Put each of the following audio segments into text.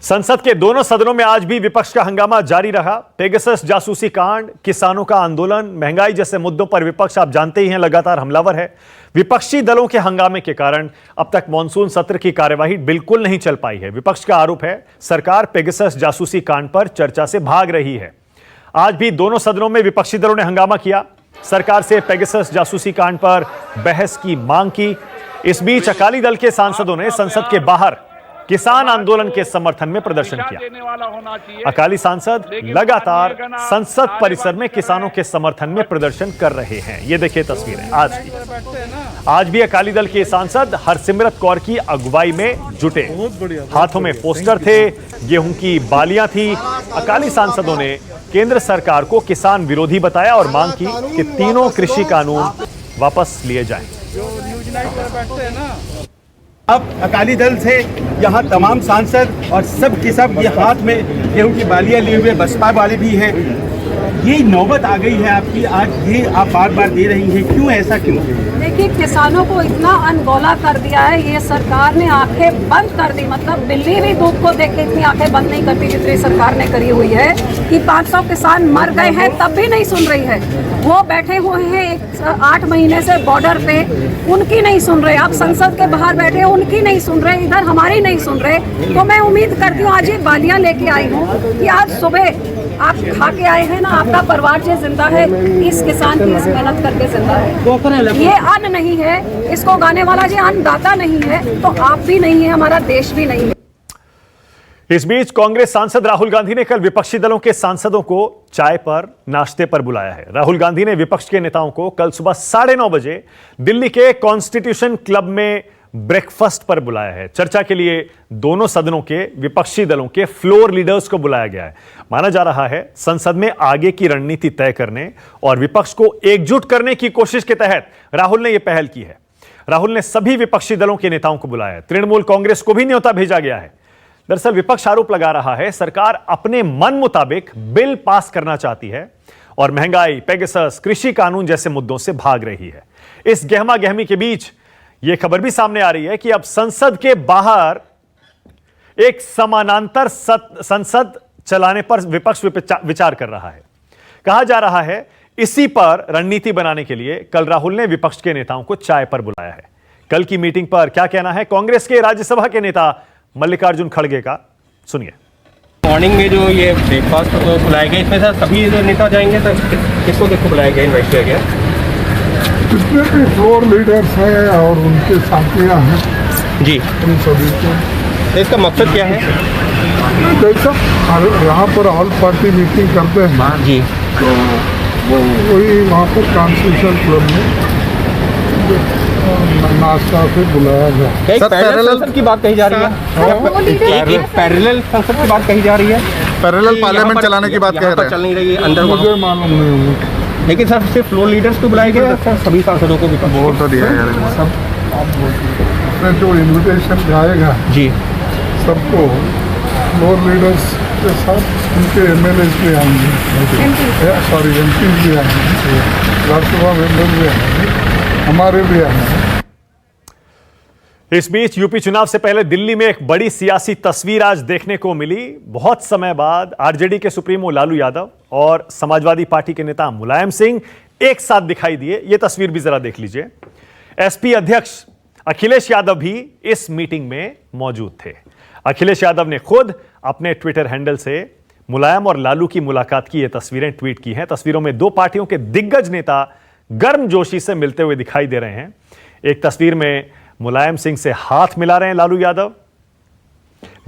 संसद के दोनों सदनों में आज भी विपक्ष का हंगामा जारी रहा। पेगासस जासूसी कांड, किसानों का आंदोलन, महंगाई जैसे मुद्दों पर विपक्ष आप जानते ही हैं लगातार हमलावर है। विपक्षी दलों के हंगामे के कारण अब तक मॉनसून सत्र की कार्यवाही बिल्कुल नहीं चल पाई है। विपक्ष का आरोप है सरकार पेगासस जासूसी कांड पर चर्चा से भाग रही है। आज भी दोनों सदनों में विपक्षी दलों ने हंगामा किया, सरकार से पेगासस जासूसी कांड पर बहस की मांग की। इस बीच अकाली दल के सांसदों ने संसद के बाहर किसान आंदोलन के समर्थन में प्रदर्शन किया। अकाली सांसद लगातार संसद परिसर में किसानों के समर्थन में प्रदर्शन कर रहे हैं। ये देखिए तस्वीरें आज भी अकाली दल के सांसद हरसिमरत कौर की अगुवाई में जुटे। हाथों में पोस्टर थे, गेहूं की बालियां थी। अकाली सांसदों ने केंद्र सरकार को किसान विरोधी बताया और मांग की कि तीनों कृषि कानून वापस लिए जाएं। अब अकाली दल से यहाँ तमाम सांसद और सब के सब ये हाथ में गेहूं की बालियां लिए हुए बसपा वाले भी हैं। ये नौबत आ गई है आपकी, आज ये आप बार बार दे रही हैं, क्यों ऐसा क्यों? देखिए, किसानों को इतना अनगौला कर दिया है ये सरकार ने, आंखें बंद कर दी। मतलब बिल्ली भी दूध को देख के इतनी आंखें बंद नहीं करती जितनी सरकार ने करी हुई है कि 500 किसान मर गए हैं तब भी नहीं सुन रही है। वो बैठे हुए हैं 8 महीने से बॉर्डर पे, उनकी नहीं सुन रहे। आप संसद के बाहर बैठे हैं, उनकी नहीं सुन रहे, इधर हमारी नहीं सुन रहे। तो मैं उम्मीद करती हूँ, आज ये बालियां लेके आई हूँ कि आज सुबह आप खा के आए हैं ना, आपका परिवार जो जिंदा है, इस किसान की इस मेहनत करके जिंदा है। ये अन्न नहीं है, इसको उगाने वाला जो अन्नदाता नहीं है तो आप भी नहीं है, हमारा देश भी नहीं है। इस बीच कांग्रेस सांसद राहुल गांधी ने कल विपक्षी दलों के सांसदों को चाय पर, नाश्ते पर बुलाया है। राहुल गांधी ने विपक्ष के नेताओं को कल सुबह 9:30 बजे दिल्ली के कॉन्स्टिट्यूशन क्लब में ब्रेकफास्ट पर बुलाया है। चर्चा के लिए दोनों सदनों के विपक्षी दलों के फ्लोर लीडर्स को बुलाया गया है। माना जा रहा है संसद में आगे की रणनीति तय करने और विपक्ष को एकजुट करने की कोशिश के तहत राहुल ने यह पहल की है। राहुल ने सभी विपक्षी दलों के नेताओं को बुलाया है। तृणमूल कांग्रेस को भी न्योता भेजा गया है। दरअसल विपक्ष आरोप लगा रहा है सरकार अपने मन मुताबिक बिल पास करना चाहती है और महंगाई, पेगासस, कृषि कानून जैसे मुद्दों से भाग रही है। इस गहमा गहमी के बीच यह खबर भी सामने आ रही है कि अब संसद के बाहर एक समानांतर संसद चलाने पर विपक्ष विचार कर रहा है। कहा जा रहा है इसी पर रणनीति बनाने के लिए कल राहुल ने विपक्ष के नेताओं को चाय पर बुलाया है। कल की मीटिंग पर क्या कहना है कांग्रेस के राज्यसभा के नेता मल्लिकार्जुन खड़गे का, सुनिए। मॉर्निंग में जो ये ब्रेकफास्ट बुलाया गया, इसमें सर सभी नेता जाएंगे, तो किसको किसको बुलाया गया, इन्वाइट किया गया? जितने भी फ्लोर लीडर्स हैं और उनके साथियाँ हैं जी, उन सभी को। इसका मकसद क्या है? जैसा यहाँ पर ऑल पार्टी मीटिंग करते हैं जी, तो वही वहाँ पर कॉन्स्टिट्यूशन क्लब में नाश्ता से बुलाया गया। एक पैरेलल संसद की बात कही जा रही है, एक पैरेलल संसद की बात कही जा रही है, पैरेलल पार्लियामेंट चलाने की बात कह रहे हैं। चल नहीं रही है अंदर, मुझे मालूम नहीं हुआ। लेकिन सर सिर्फ फ्लोर लीडर्स को बुलाया गया, सर सभी सांसदों को भी बोल तो दिया यार। सब आप बोलते जो इन्विटेशन जाएगा जी, सबको फ्लोर लीडर्स के साथ उनके एमएलए भी आएंगे, सॉरी एमपी भी आएंगे, राज्यसभा मेंबर भी आएंगे, हमारे भी आएंगे। इस बीच यूपी चुनाव से पहले दिल्ली में एक बड़ी सियासी तस्वीर आज देखने को मिली। बहुत समय बाद आरजेडी के सुप्रीमो लालू यादव और समाजवादी पार्टी के नेता मुलायम सिंह एक साथ दिखाई दिए। यह तस्वीर भी जरा देख लीजिए। एसपी अध्यक्ष अखिलेश यादव भी इस मीटिंग में मौजूद थे। अखिलेश यादव ने खुद अपने ट्विटर हैंडल से मुलायम और लालू की मुलाकात की ये तस्वीरें ट्वीट की हैं। तस्वीरों में दो पार्टियों के दिग्गज नेता गर्मजोशी से मिलते हुए दिखाई दे रहे हैं। एक तस्वीर में मुलायम सिंह से हाथ मिला रहे हैं लालू यादव,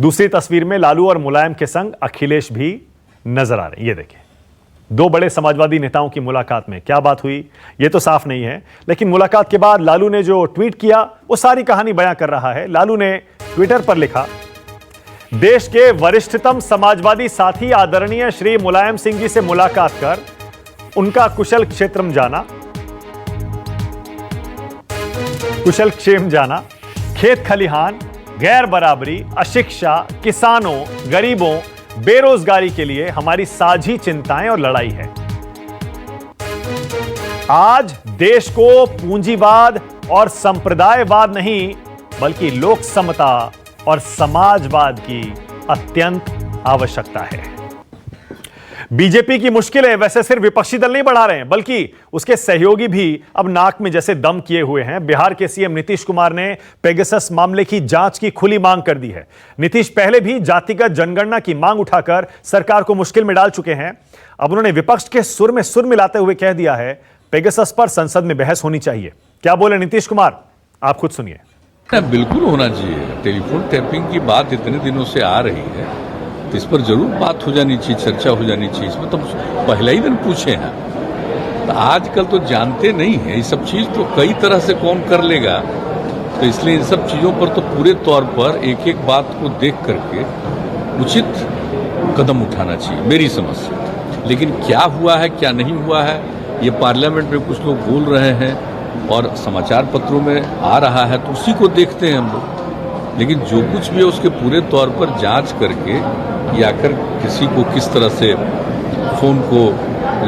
दूसरी तस्वीर में लालू और मुलायम के संग अखिलेश भी नजर आ रहे हैं। ये देखिए, दो बड़े समाजवादी नेताओं की मुलाकात में क्या बात हुई ये तो साफ नहीं है, लेकिन मुलाकात के बाद लालू ने जो ट्वीट किया वो सारी कहानी बयां कर रहा है। लालू ने ट्विटर पर लिखा, देश के वरिष्ठतम समाजवादी साथी आदरणीय श्री मुलायम सिंह जी से मुलाकात कर उनका कुशल क्षेम जाना, खेत खलिहान, गैर बराबरी, अशिक्षा, किसानों, गरीबों, बेरोजगारी के लिए हमारी साझी चिंताएं और लड़ाई है। आज देश को पूंजीवाद और संप्रदायवाद नहीं बल्कि लोक समता और समाजवाद की अत्यंत आवश्यकता है। बीजेपी की मुश्किलें वैसे सिर्फ विपक्षी दल नहीं बढ़ा रहे हैं, बल्कि उसके सहयोगी भी अब नाक में जैसे दम किए हुए हैं। बिहार के सीएम नीतीश कुमार ने पेगासस मामले की जांच की खुली मांग कर दी है। नीतीश पहले भी जातिगत जनगणना की मांग उठाकर सरकार को मुश्किल में डाल चुके हैं। अब उन्होंने विपक्ष के सुर में सुर मिलाते हुए कह दिया है, पेगासस पर संसद में बहस होनी चाहिए। क्या बोले नीतीश कुमार, आप खुद सुनिए। बिल्कुल होना चाहिए। टेलीफोन टैपिंग की बात इतने दिनों से आ रही है, तो इस पर जरूर बात हो जानी चाहिए, चर्चा हो जानी चाहिए। इसमें तो पहले ही दिन पूछे हैं, तो आजकल तो जानते नहीं है ये सब चीज, तो कई तरह से कौन कर लेगा। तो इसलिए इन सब चीजों पर तो पूरे तौर पर एक एक बात को देख करके उचित कदम उठाना चाहिए मेरी समझ से। लेकिन क्या हुआ है क्या नहीं हुआ है, ये पार्लियामेंट में कुछ लोग बोल रहे हैं और समाचार पत्रों में आ रहा है, तो उसी को देखते हैं हम लोग। लेकिन जो कुछ भी है उसके पूरे तौर पर जांच करके या कर किसी को किस तरह से फोन को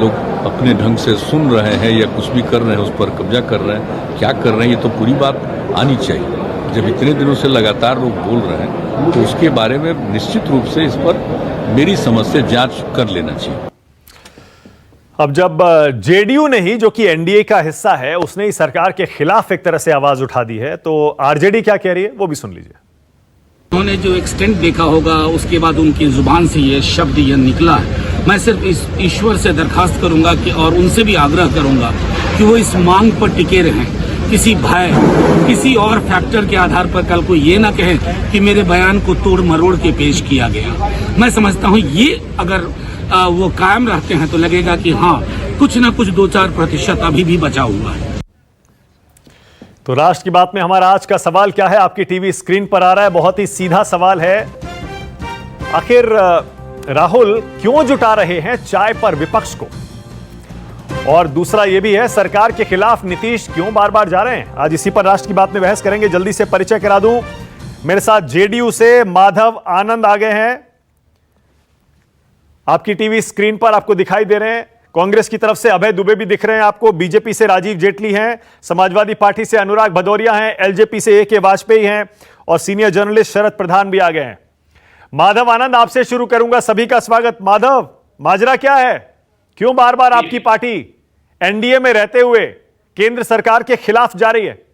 लोग अपने ढंग से सुन रहे हैं या कुछ भी कर रहे हैं, उस पर कब्जा कर रहे हैं, क्या कर रहे हैं, ये तो पूरी बात आनी चाहिए। जब इतने दिनों से लगातार लोग बोल रहे हैं तो उसके बारे में निश्चित रूप से इस पर मेरी समझ से जांच कर लेना चाहिए। अब जब जेडीयू ने ही, जो कि एनडीए का हिस्सा है, उसने ही सरकार के खिलाफ एक तरह से आवाज उठा दी है, तो आरजेडी क्या कह रही है वो भी सुन लीजिए। उन्होंने जो एक्सटेंट देखा होगा, उसके बाद उनकी जुबान से ये शब्द ये निकला है। मैं सिर्फ इस ईश्वर से दरखास्त करूंगा कि और उनसे भी आग्रह करूंगा कि वो इस मांग पर टिके रहें। किसी भय, किसी और फैक्टर के आधार पर कल को ये ना कहें कि मेरे बयान को तोड़ मरोड़ के पेश किया गया। मैं समझता हूँ ये अगर वो कायम रहते हैं तो लगेगा कि हाँ, कुछ ना कुछ 2-4% अभी भी बचा हुआ है। तो राष्ट्र की बात में हमारा आज का सवाल क्या है, आपकी टीवी स्क्रीन पर आ रहा है। बहुत ही सीधा सवाल है, आखिर राहुल क्यों जुटा रहे हैं चाय पर विपक्ष को? और दूसरा यह भी है, सरकार के खिलाफ नीतीश क्यों बार बार जा रहे हैं? आज इसी पर राष्ट्र की बात में बहस करेंगे। जल्दी से परिचय करा दूं, मेरे साथ जेडीयू से माधव आनंद आ गए हैं, आपकी टीवी स्क्रीन पर आपको दिखाई दे रहे हैं। कांग्रेस की तरफ से अभय दुबे भी दिख रहे हैं आपको, बीजेपी से राजीव जेटली हैं, समाजवादी पार्टी से अनुराग भदौरिया हैं, एलजेपी से ए.के. वाजपेयी हैं और सीनियर जर्नलिस्ट शरद प्रधान भी आ गए हैं। माधव आनंद, आपसे शुरू करूंगा। सभी का स्वागत। माधव, माजरा क्या है, क्यों बार बार आपकी पार्टी एनडीए में रहते हुए केंद्र सरकार के खिलाफ जा रही है?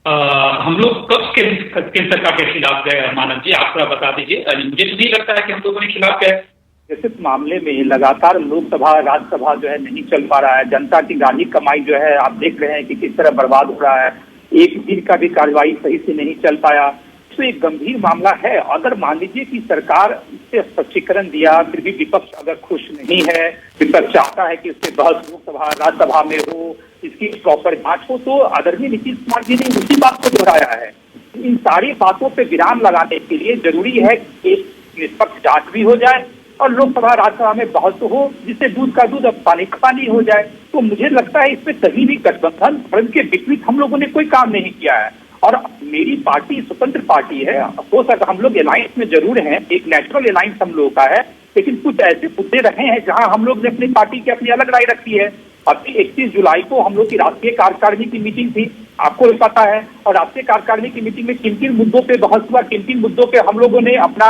हम लोग कब केंद्र सरकार के खिलाफ गए मानव जी, आप थोड़ा बता दीजिए। मुझे तो नहीं लगता है कि हम लोगों ने खिलाफ गए। इस मामले में लगातार लोकसभा राज्यसभा जो है नहीं चल पा रहा है। जनता की गाढ़ी कमाई जो है आप देख रहे हैं कि किस तरह बर्बाद हो रहा है। एक दिन का भी कार्रवाई सही से नहीं चल पाया, तो एक गंभीर मामला है। अगर मान लीजिए कि सरकार इससे स्पष्टीकरण दिया, फिर भी विपक्ष अगर खुश नहीं है, विपक्ष चाहता है कि उससे बहस लोकसभा राज्यसभा में हो, इसकी प्रॉपर जांच हो, तो आदरणीय नीतीश कुमार जी ने उसी बात को दोहराया है। इन सारी बातों पर विराम लगाने के लिए जरूरी है कि एक निष्पक्ष जांच भी हो जाए और लोकसभा राज्यसभा में बहस तो हो, जिससे दूध का दूध अब पानी का पानी हो जाए। तो मुझे लगता है इसमें कहीं भी गठबंधन धर्म के विपरीत हम लोगों ने कोई काम नहीं किया है। और मेरी पार्टी स्वतंत्र पार्टी है, हो सकता हम लोग अलायंस में जरूर हैं, एक नेचुरल अलायंस हम लोगों का है, लेकिन कुछ ऐसे मुद्दे रहे हैं जहां हम लोग ने अपनी पार्टी की अपनी अलग राय रखी है। अभी 31 जुलाई को हम लोग की राष्ट्रीय कार्यकारिणी की मीटिंग थी, आपको भी पता है, और राष्ट्रीय कार्यकारिणी की मीटिंग में किन किन मुद्दों पे बहस हुआ, किन किन मुद्दों पे हम लोगों ने अपना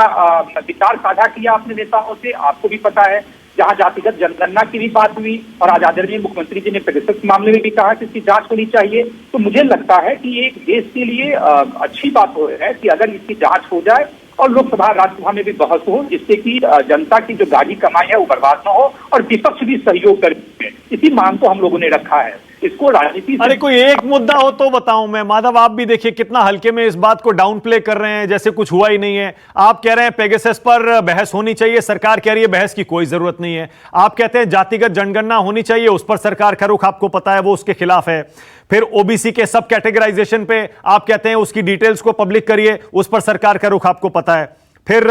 विचार साझा किया अपने नेताओं से, आपको भी पता है। जहां जातिगत जनगणना की भी बात हुई और आज आदरणीय मुख्यमंत्री जी ने पेगासस मामले में भी कहा कि इसकी जांच होनी चाहिए। तो मुझे लगता है कि एक देश के लिए अच्छी बात हो है कि अगर इसकी जांच हो जाए और लोकसभा राज्यसभा में भी बहस हो, जिससे कि जनता की जो गाढ़ी कमाई है वो बर्बाद न हो और विपक्ष भी सहयोग करे। इसी मांग को हम लोगों ने रखा है। इसको राजनीति, अरे कोई एक मुद्दा हो तो बताऊं मैं। माधव, आप भी देखिए कितना हल्के में इस बात को डाउन प्ले कर रहे हैं, जैसे कुछ हुआ ही नहीं है। आप कह रहे हैं पेगासस पर बहस होनी चाहिए, सरकार कह रही है बहस की कोई जरूरत नहीं है। आप कहते हैं जातिगत जनगणना होनी चाहिए, उस पर सरकार का रुख आपको पता है वो उसके खिलाफ है। फिर ओबीसी के सब कैटेगराइजेशन पे आप कहते हैं उसकी डिटेल्स को पब्लिक करिए, उस पर सरकार का रुख आपको पता है। फिर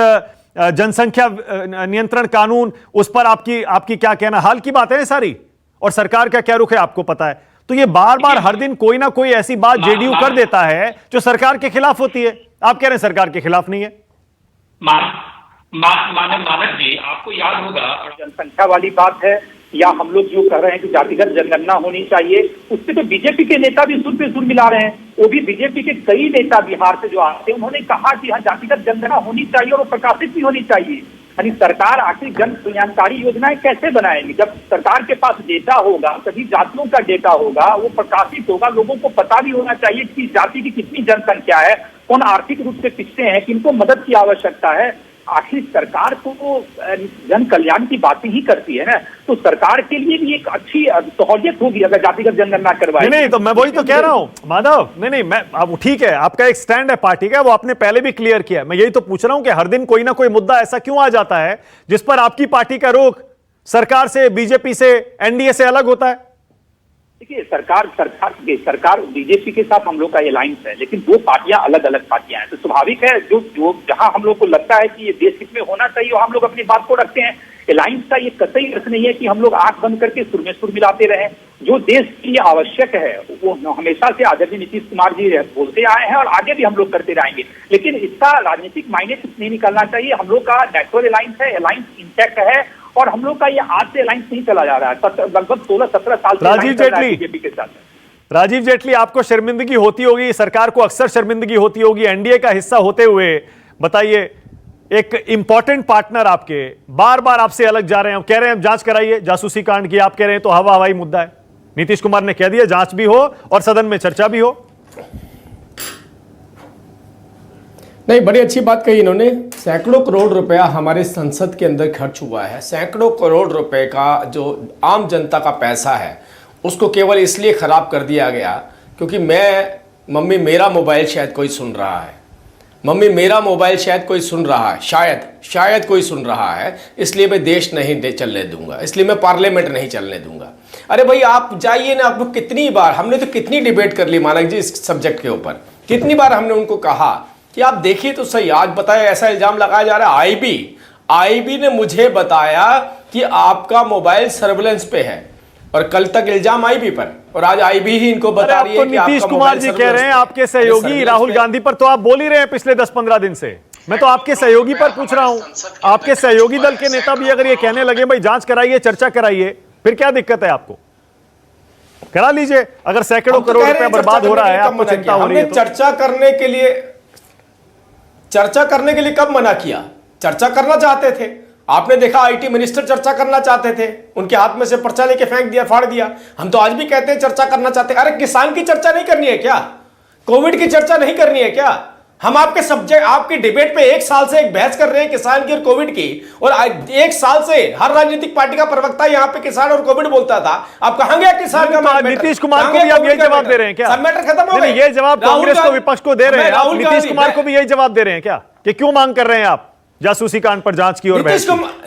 जनसंख्या नियंत्रण कानून, उस पर आपकी क्या कहना? हाल की बात है सारी, और सरकार का क्या रुख है आपको पता है। तो ये बार बार हर दिन कोई ना कोई ऐसी बात जेडीयू कर देता है जो सरकार के खिलाफ होती है। आप कह रहे हैं सरकार के खिलाफ नहीं है। मानव जी, आपको याद होगा जनसंख्या वाली बात है, या हम लोग जो कह रहे हैं कि जातिगत जनगणना होनी चाहिए, उससे तो बीजेपी के नेता भी सुर पे सुर मिला रहे हैं। वो भी बीजेपी के कई नेता बिहार से जो आते हैं उन्होंने कहा कि हाँ जातिगत जनगणना होनी चाहिए और वो प्रकाशित भी होनी चाहिए। यानी सरकार आखिर जन कल्याणकारी योजनाएं कैसे बनाएगी? जब सरकार के पास डेटा होगा, सभी जातियों का डेटा होगा, वो प्रकाशित होगा, लोगों को पता भी होना चाहिए कि जाति की कितनी जनसंख्या है, कौन आर्थिक रूप से पिछड़े हैं, किनको मदद की आवश्यकता है। आखिर सरकार को जन कल्याण की बातें ही करती है ना, तो सरकार के लिए भी एक अच्छी सहूलियत होगी अगर जातिगत जनगणना करवाए। नहीं तो मैं वही तो कह रहा हूं माधव, नहीं मैं अब ठीक है, आपका एक स्टैंड है पार्टी का, वो आपने पहले भी क्लियर किया। मैं यही तो पूछ रहा हूं कि हर दिन कोई ना कोई मुद्दा ऐसा क्यों आ जाता है जिस पर आपकी पार्टी का रुख सरकार से, बीजेपी से, एनडीए से अलग होता है? देखिए सरकार बीजेपी के साथ हम लोग का अलायंस है, लेकिन दो पार्टियां अलग अलग पार्टियां हैं, तो स्वाभाविक है जो जहां हम लोग को लगता है कि ये देश हित में होना चाहिए हम लोग अपनी बात को रखते हैं। अलायंस का ये कतई अर्थ नहीं है कि हम लोग आंख बंद करके सुर में सुर मिलाते रहे। जो देश के लिए आवश्यक है वो हमेशा से आदरणीय नीतीश कुमार जी बोलते आए हैं और आगे भी हम लोग करते रहेंगे, लेकिन इसका राजनीतिक मायने नहीं निकलना चाहिए। हम लोग का नेचुरल अलायंस है, अलायंस इंटैक्ट है और हम लोग का ये आज से अलायंस नहीं चला जा रहा है, लगभग 16-17 साल से राजीव जेटली बीजेपी के साथ। राजीव जेटली, आपको शर्मिंदगी होती होगी, सरकार को अक्सर शर्मिंदगी होती होगी एनडीए का हिस्सा होते हुए। बताइए, एक इंपॉर्टेंट पार्टनर आपके बार बार आपसे अलग जा रहे हैं, कह रहे हैं जांच कराइए जासूसी कांड की, आप कह रहे हैं तो हवाई मुद्दा है। नीतीश कुमार ने कह दिया जांच भी हो और सदन में चर्चा भी हो। नहीं, बड़ी अच्छी बात कही इन्होंने। सैकड़ों करोड़ रुपया हमारे संसद के अंदर खर्च हुआ है। सैकड़ों करोड़ रुपए का जो आम जनता का पैसा है उसको केवल इसलिए खराब कर दिया गया क्योंकि मम्मी मेरा मोबाइल शायद कोई सुन रहा है, मम्मी मेरा मोबाइल शायद कोई सुन रहा है, शायद कोई सुन रहा है, इसलिए मैं देश नहीं चलने दूंगा, इसलिए मैं पार्लियामेंट नहीं चलने दूंगा। अरे भाई आप जाइए ना, आपको कितनी बार हमने तो कितनी डिबेट कर ली मानक जी इस सब्जेक्ट के ऊपर, कितनी बार हमने उनको कहा कि आप देखिए तो सही। आज बताए ऐसा इल्जाम लगाया जा रहा है, आईबी ने मुझे बताया कि आपका मोबाइल सर्विलेंस पे है और कल तक इल्जाम आईबी पर, और आज आईबी ही इनको बता रही है कि नीतीश कुमार जी कह रहे हैं आपके सहयोगी राहुल गांधी पर, तो आप बोल ही रहे हैं पिछले 10-15 दिन से। मैं तो आपके सहयोगी पर पूछ रहा हूं, आपके सहयोगी दल के नेता भी अगर ये कहने लगे भाई जांच कराइए, चर्चा कराइए, फिर क्या दिक्कत है? आपको करा लीजिए। अगर सैकड़ों करोड़ रुपया बर्बाद हो रहा है, आपको चिंता हो रही है, चर्चा करने के लिए कब मना किया? चर्चा करना चाहते थे। आपने देखा आईटी मिनिस्टर चर्चा करना चाहते थे, उनके हाथ में से पर्चा लेके फेंक दिया, फाड़ दिया। हम तो आज भी कहते हैं चर्चा करना चाहते हैं। अरे किसान की चर्चा नहीं करनी है क्या? कोविड की चर्चा नहीं करनी है क्या? हम आपके सब्जेक्ट, आपके डिबेट पे 1 साल से एक बहस कर रहे हैं किसान की और कोविड की, और 1 साल से हर राजनीतिक पार्टी का प्रवक्ता यहाँ पे किसान और कोविड बोलता था। आप कहां गया किसान का? नीतीश कुमार को भी आप यही जवाब दे रहे हैं क्या? सब मैटर खत्म हो गए। ये जवाब कांग्रेस को, विपक्ष को दे रहे हैं आप। नीतीश कुमार को भी यही जवाब दे रहे हैं क्या कि क्यों मांग कर रहे हैं आप जासूसी कांड पर जांच की? और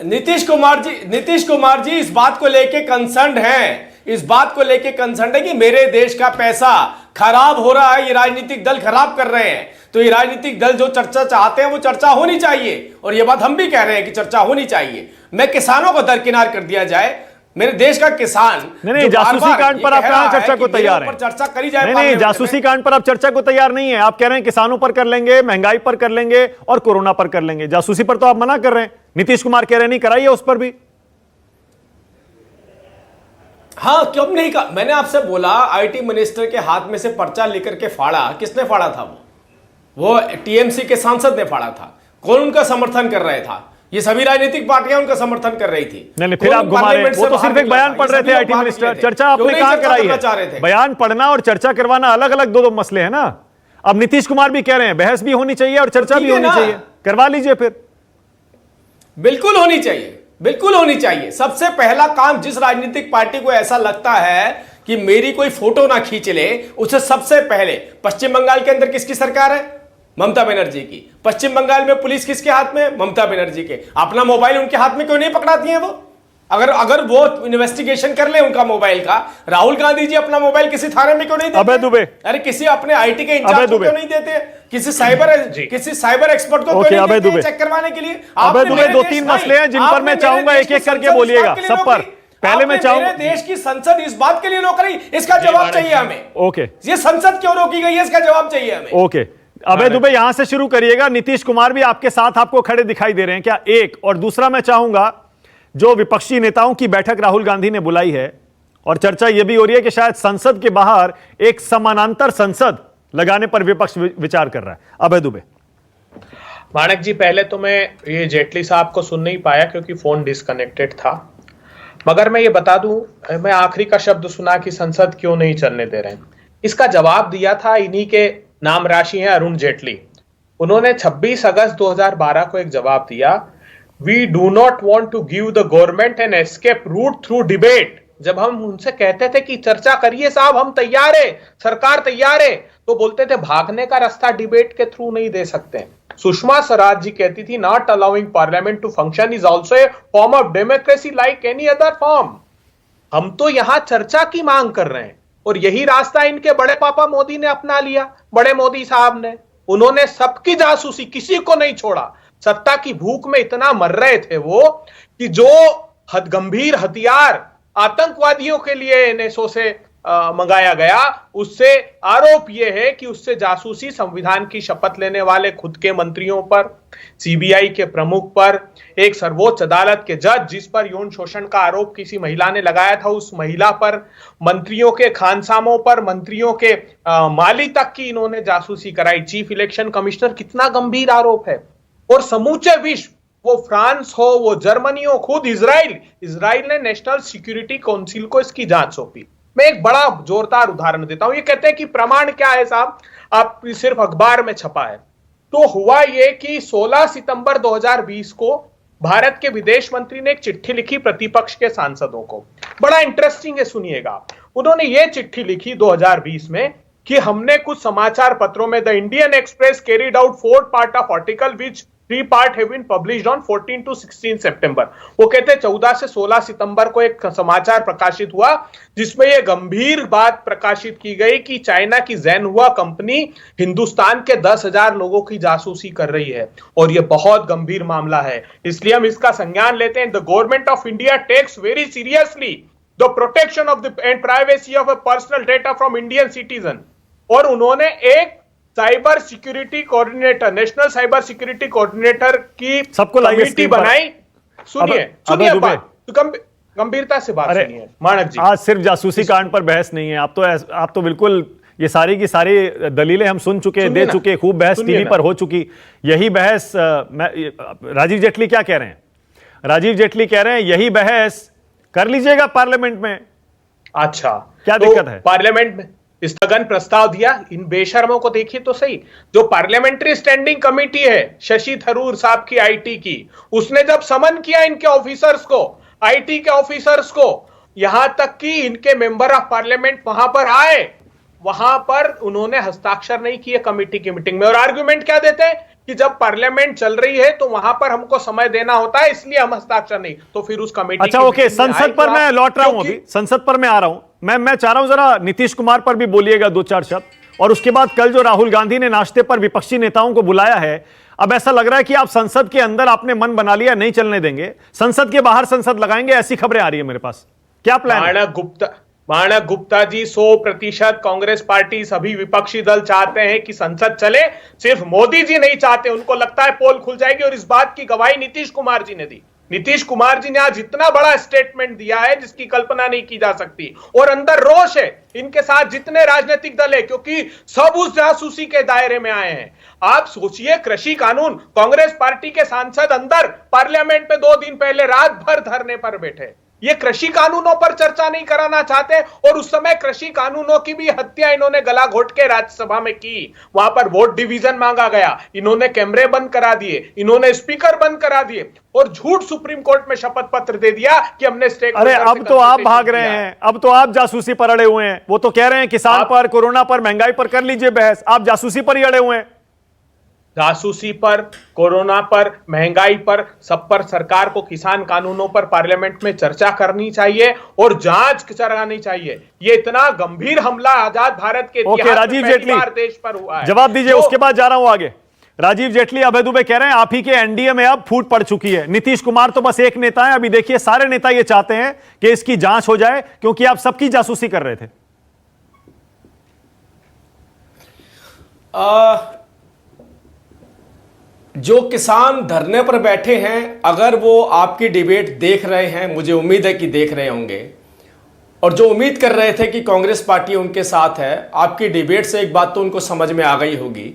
नीतीश कुमार जी इस बात को लेके कंसर्न हैं, इस बात को लेके कंसर्न है कि मेरे देश का पैसा खराब हो रहा है, ये राजनीतिक दल खराब कर रहे हैं। तो ये राजनीतिक दल जो चर्चा चाहते हैं वो चर्चा होनी चाहिए, और ये बात हम भी कह रहे हैं कि चर्चा होनी चाहिए। मैं किसानों को दरकिनार कर दिया जाए, मेरे देश का किसान नहीं, जासूसी कांड पर आप कहां चर्चा को तैयार हैं? चर्चा करी जाए। नहीं, जासूसी कांड पर आप चर्चा को तैयार नहीं है। आप कह रहे हैं किसानों पर कर लेंगे, महंगाई पर कर लेंगे और कोरोना पर कर लेंगे। जासूसी पर तो आप मना कर रहे हैं। नीतीश कुमार कह रहे हैं नहीं कराइए उस पर भी। हाँ, क्यों नहीं कहा? मैंने आपसे बोला आईटी मिनिस्टर के हाथ में से पर्चा लेकर के फाड़ा, किसने फाड़ा था? वो टीएमसी के सांसद ने फाड़ा था। कौन उनका समर्थन कर रहे था? ये सभी राजनीतिक पार्टियां उनका समर्थन कर रही थी। नहीं, फिर आप घुमा रहे हैं। वो तो सिर्फ एक बयान पढ़ रहे थे आईटी मिनिस्टर। चर्चा आपने कहां कराई है? बयान पढ़ना और चर्चा करवाना अलग अलग दो मसले हैं ना। अब नीतीश कुमार भी कह रहे हैं बहस भी होनी चाहिए और चर्चा भी होनी चाहिए, करवा लीजिए फिर। बिल्कुल होनी चाहिए, बिल्कुल होनी चाहिए। सबसे पहला काम, जिस राजनीतिक पार्टी को ऐसा लगता है कि मेरी कोई फोटो ना खींच ले, उसे सबसे पहले, पश्चिम बंगाल के अंदर किसकी सरकार है? ममता बनर्जी की। पश्चिम बंगाल में पुलिस किसके हाथ में? ममता बनर्जी के। अपना मोबाइल उनके हाथ में क्यों नहीं पकड़ाती है वो? अगर वो इन्वेस्टिगेशन कर ले उनका मोबाइल का, राहुल गांधी जी अपना मोबाइल किसी थाने में क्यों नहीं देते? अबे दुबे, अरे किसी अपने आईटी के इंचार्ज को क्यों नहीं देते? किसी साइबर एक्सपर्ट को क्यों नहीं देते चेक करवाने के लिए? अबे दुबे, 2-3 मसले हैं जिन पर मैं चाहूंगा एक एक करके बोलिएगा सब पर। पहले मैं चाहूंगा, देश की संसद इस बात के लिए रोक रही, इसका जवाब चाहिए हमें। ओके, ये संसद क्यों रोकी गई है, इसका जवाब चाहिए हमें। ओके, अबे दुबे यहां से शुरू करिएगा। नीतीश कुमार भी आपके साथ आपको खड़े दिखाई दे रहे हैं क्या? एक, और दूसरा मैं चाहूंगा जो विपक्षी नेताओं की बैठक राहुल गांधी ने बुलाई है, और चर्चा यह भी हो रही है कि शायद संसद के बाहर एक समानांतर संसद लगाने पर विपक्ष विचार कर रहा है। अभय दुबे। माणक जी, पहले तो मैं ये जेटली साहब को सुन नहीं पाया क्योंकि फोन डिस्कनेक्टेड था, मगर मैं ये बता दूं, मैं आखिरी का शब्द सुना कि संसद क्यों नहीं चलने दे रहे हैं। इसका जवाब दिया था इन्हीं के नाम राशि हैं अरुण जेटली। उन्होंने 26 अगस्त 2012 को एक जवाब दिया, we do not want to give the government an escape route through debate. जब हम उनसे कहते थे कि चर्चा करिए साहब, हम तैयार है, सरकार तैयार है, तो बोलते थे भागने का रास्ता डिबेट के थ्रू नहीं दे सकते। सुषमा स्वराज जी कहती थी, not allowing parliament to function is also a form of democracy like any other form. हम तो यहां चर्चा की मांग कर रहे हैं, और यही रास्ता इनके बड़े पापा मोदी ने अपना लिया। बड़े मोदी साहब ने, उन्होंने सबकी जासूसी, किसी को नहीं छोड़ा। सत्ता की भूख में इतना मर रहे थे वो कि जो गंभीर हथियार आतंकवादियों के लिए एनएसओ से मंगाया गया, उससे आरोप यह है कि उससे जासूसी संविधान की शपथ लेने वाले खुद के मंत्रियों पर, सीबीआई के प्रमुख पर, एक सर्वोच्च अदालत के जज जिस पर यौन शोषण का आरोप किसी महिला ने लगाया था उस महिला पर, मंत्रियों के खानसामों पर, मंत्रियों के माली तक की इन्होंने जासूसी कराई। चीफ इलेक्शन कमिश्नर, कितना गंभीर आरोप है। और समूचे विश्व, वो फ्रांस हो, वो जर्मनी हो, खुद इजराइल ने नेशनल सिक्योरिटी काउंसिल को इसकी जांच सौंपी। मैं एक बड़ा जोरदार उदाहरण देता हूं। ये कहते हैं कि प्रमाण क्या है साहब, आप सिर्फ अखबार में छपा है। तो हुआ ये कि 16 सितंबर 2020 को भारत के विदेश मंत्री ने एक चिट्ठी लिखी प्रतिपक्ष के सांसदों को। बड़ा इंटरेस्टिंग है, सुनिएगा। उन्होंने ये चिट्ठी लिखी 2020 में कि हमने कुछ समाचार पत्रों में the Indian Express carried out 4 part of article which 3 part have been published on 14 to 16 सितंबर। वो कहते हैं 14 से 16 सितंबर को एक समाचार प्रकाशित हुआ जिसमें यह गंभीर बात प्रकाशित की गई कि चाइना की ज़ेनहुआ कंपनी हिंदुस्तान के 10,000 लोगों की जासूसी कर रही है, और यह बहुत गंभीर मामला है। इसलिए हम इसका संज्ञान लेते हैं। The government of India takes very seriously the protection of the and privacy of a personal data from Indian citizen. और उन्होंने एक cyber security coordinator, national cyber security coordinator की कमेटी बनाई। सुनिए बात, गंभीरता से बात सुनिए माणक जी। आज सिर्फ जासूसी कांड पर बहस नहीं है, आप तो बिल्कुल ये सारी की सारी दलीलें हम सुन चुके, दे चुके, खूब बहस टीवी पर हो चुकी। यही बहस राजीव जेटली क्या कह रहे हैं? राजीव जेटली कह रहे हैं यही बहस कर लीजिएगा पार्लियामेंट में। अच्छा, क्या दिक्कत है? पार्लियामेंट में स्थगन प्रस्ताव दिया। इन बेशर्मों को देखिए तो सही, जो पार्लियामेंट्री स्टैंडिंग कमेटी है शशि थरूर साहब की आईटी की, उसने जब समन किया इनके ऑफिसर्स को, आईटी के ऑफिसर्स को, यहां तक कि इनके मेंबर ऑफ पार्लियामेंट वहां पर आए, वहां पर उन्होंने हस्ताक्षर नहीं किए कमेटी की मीटिंग में। और आर्गुमेंट क्या देते हैं कि जब पार्लियामेंट चल रही है तो वहां पर हमको समय देना होता है, इसलिए हम हस्ताक्षर नहीं। तो फिर उस कमेटी अच्छा, ओके, संसद पर मैं लौट रहा हूं, अभी संसद पर मैं आ रहा हूं। मैं चाह रहा हूं जरा नीतीश कुमार पर भी बोलिएगा 2-4 शब्द, और उसके बाद कल जो राहुल गांधी ने नाश्ते पर विपक्षी नेताओं को बुलाया है, अब ऐसा लग रहा है कि आप संसद के अंदर आपने मन बना लिया, नहीं चलने देंगे, संसद के बाहर संसद लगाएंगे, ऐसी खबरें आ रही है मेरे पास। क्या प्लान है? माणक गुप्ता जी, 100% कांग्रेस पार्टी, सभी विपक्षी दल चाहते हैं कि संसद चले। सिर्फ मोदी जी नहीं चाहते, उनको लगता है पोल खुल जाएगी, और इस बात की गवाही नीतीश कुमार जी ने दी। नीतीश कुमार जी ने आज इतना बड़ा स्टेटमेंट दिया है जिसकी कल्पना नहीं की जा सकती, और अंदर रोष है इनके साथ जितने राजनीतिक दल है, क्योंकि सब उस जासूसी के दायरे में आए हैं। आप सोचिए, कृषि कानून, कांग्रेस पार्टी के सांसद अंदर पार्लियामेंट में 2 दिन पहले रात भर धरने पर बैठे। ये कृषि कानूनों पर चर्चा नहीं कराना चाहते, और उस समय कृषि कानूनों की भी हत्या इन्होंने गला घोट के राज्यसभा में की। वहां पर वोट डिवीजन मांगा गया, इन्होंने कैमरे बंद करा दिए, इन्होंने स्पीकर बंद करा दिए, और झूठ सुप्रीम कोर्ट में शपथ पत्र दे दिया कि हमने स्टेक। अरे अब तो आप भाग रहे हैं, अब तो आप जासूसी पर अड़े हुए हैं। वो तो कह रहे हैं किसान पर, कोरोना पर, महंगाई पर कर लीजिए बहस, आप जासूसी पर ही अड़े हुए हैं। जासूसी पर, कोरोना पर, महंगाई पर, सब पर सरकार को किसान कानूनों पर पार्लियामेंट में चर्चा करनी चाहिए और जांच करानी चाहिए। ये इतना गंभीर हमला आजाद भारत के इतिहास में पहली बार देश पर हुआ है। जवाब दीजिए, उसके बाद जा रहा हूं आगे। राजीव जेटली, अभय दुबे कह रहे हैं आप ही के एनडीए में अब फूट पड़ चुकी है। नीतीश कुमार तो बस एक नेता है, अभी देखिए सारे नेता ये चाहते हैं कि इसकी जांच हो जाए, क्योंकि आप सबकी जासूसी कर रहे थे। जो किसान धरने पर बैठे हैं, अगर वो आपकी डिबेट देख रहे हैं, मुझे उम्मीद है कि देख रहे होंगे, और जो उम्मीद कर रहे थे कि कांग्रेस पार्टी उनके साथ है, आपकी डिबेट से एक बात तो उनको समझ में आ गई होगी।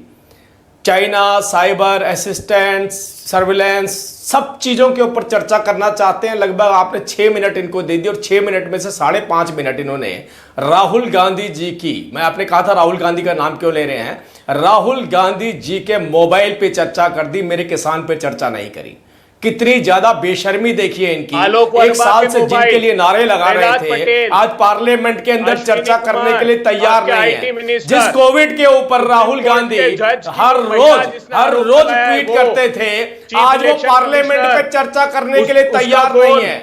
चाइना, साइबर, असिस्टेंस, सर्विलेंस, सब चीज़ों के ऊपर चर्चा करना चाहते हैं। लगभग आपने 6 मिनट इनको दे दी और 6 मिनट में से 5.5 मिनट इन्होंने राहुल गांधी जी की, मैं आपने कहा था राहुल गांधी का नाम क्यों ले रहे हैं, राहुल गांधी जी के मोबाइल पे चर्चा कर दी, मेरे किसान पे चर्चा नहीं करी। कितनी ज्यादा बेशर्मी देखिए इनकी। एक साल से जिनके लिए नारे लगा रहे थे, आज पार्लियामेंट के अंदर चर्चा करने के लिए तैयार नहीं है। जिस कोविड के ऊपर राहुल गांधी हर रोज ट्वीट करते थे, आज वो पार्लियामेंट पे चर्चा करने के लिए तैयार नहीं है।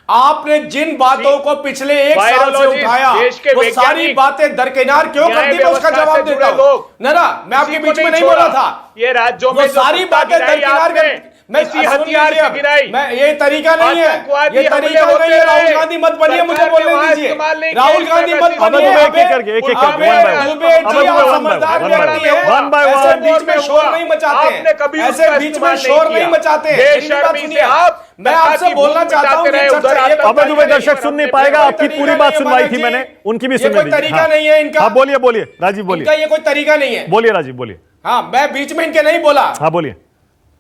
आपने जिन बातों को पिछले 1 साल से उठाया, वो सारी बातें दरकिनार क्यों कर दी, मैं उसका जवाब देता हूं। ना मैं आपके बीच में नहीं बोला था, ये राज्यों में सारी बातें दरकिनार कर, मैं हथियार मैं ये तरीका नहीं है, ये तरीका नहीं है। राहुल गांधी मत बनिए, मुझे बोलने दीजिए। राहुल गांधी मत बनिए, समझदार व्यक्ति है, ऐसे बीच में शोर नहीं मचाते, ऐसे बीच में शोर नहीं मचाते। मैं आपसे बोलना चाहता हूँ, अबे दुबे दर्शक सुन नहीं पाएगा, आपकी पूरी बात सुनवाई थी मैंने, उनकी भी सुनवाई। कोई तरीका नहीं है इनका। हाँ बोलिए बोलिए राजीव बोलिए। इनका ये कोई तरीका नहीं है। बोलिए राजीव बोलिए। हाँ, मैं बीच में इनके नहीं बोला। हाँ बोलिए।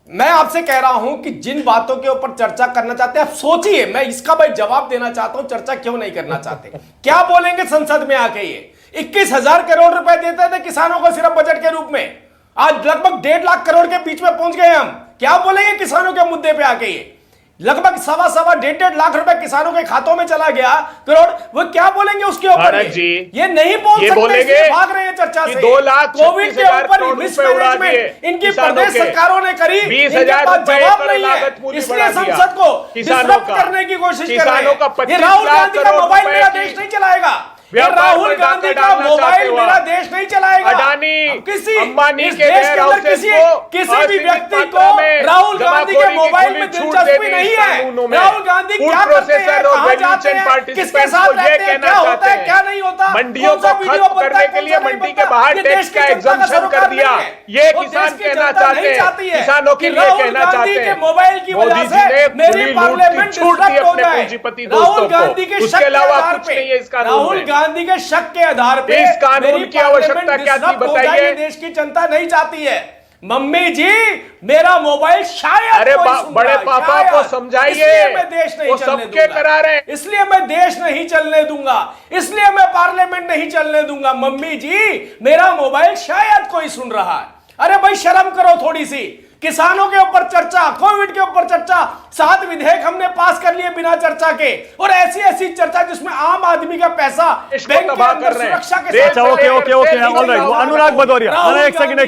मैं आपसे कह रहा हूं कि जिन बातों के ऊपर चर्चा करना चाहते हैं, आप सोचिए। मैं इसका भाई जवाब देना चाहता हूं, चर्चा क्यों नहीं करना चाहते। क्या बोलेंगे संसद में आके? ये 21,000 करोड़ रुपए देते थे किसानों को सिर्फ बजट के रूप में, आज लगभग 1.5 लाख करोड़ के बीच में पहुंच गए हम। क्या बोलेंगे किसानों के मुद्दे पे आके? ये लगभग 1.25 लाख रुपए किसानों के खातों में चला गया करोड़, वो क्या बोलेंगे उसके ऊपर? ये नहीं बोल सकते, इसलिए भाग रहे हैं चर्चा से। 2 लाख कोविड के ऊपर मिसमैनेजमेंट इनकी प्रदेश सरकारों ने करी, 20,000 जवाब नहीं है, इसलिए संसद को डिस्टर्ब करने की कोशिश कर रहे हैं। ये राहुल गांधी का मोबाइल मेरा देश नहीं चलाएगा, राहुल गांधी का मोबाइल मेरा देश नहीं चलाएगा। किसी इस देश के अंदर किसी भी व्यक्ति को राहुल गांधी के मोबाइल में दिलचस्पी नहीं है। राहुल गांधी क्या करते हैं, कहां जाते हैं, किसके साथ रहते हैं, क्या होता है, क्या नहीं होता, मंडियों को खत्म करने के लिए मंडी के बाहर टैक्स का एग्जम्पशन कर दिया। ये किसान कहना चाहते हैं, किसानों के लिए कहना चाहते हैं। मोबाइल की वजह से मेरी पार्लियामेंट छूट दी अपने पूंजीपति दोस्तों को, उसके अलावा कुछ नहीं है इसका। राहुल गांधी के शक के आधार पे इस कानून की आवश्यकता क्या थी बताइए? देश की जनता नहीं चाहती है। मम्मी जी मेरा मोबाइल शायद, अरे बड़े पापा को समझाइए, इसलिए मैं देश नहीं वो चलने सबके करा रहे हैं, इसलिए मैं देश नहीं चलने दूंगा, इसलिए मैं पार्लियामेंट नहीं चलने दूंगा। मम्मी जी मेरा मोबाइल शायद कोई सुन रहा है। अरे भाई शर्म करो थोड़ी सी। किसानों के ऊपर चर्चा, कोविड के ऊपर चर्चा, 7 विधेयक हमने पास कर लिए बिना चर्चा के, और ऐसी चर्चा जिसमें आम आदमी का पैसा बैंक के अंदर सुरक्षा के साथ। ओके अनुराग भदौरिया, एक सेकंड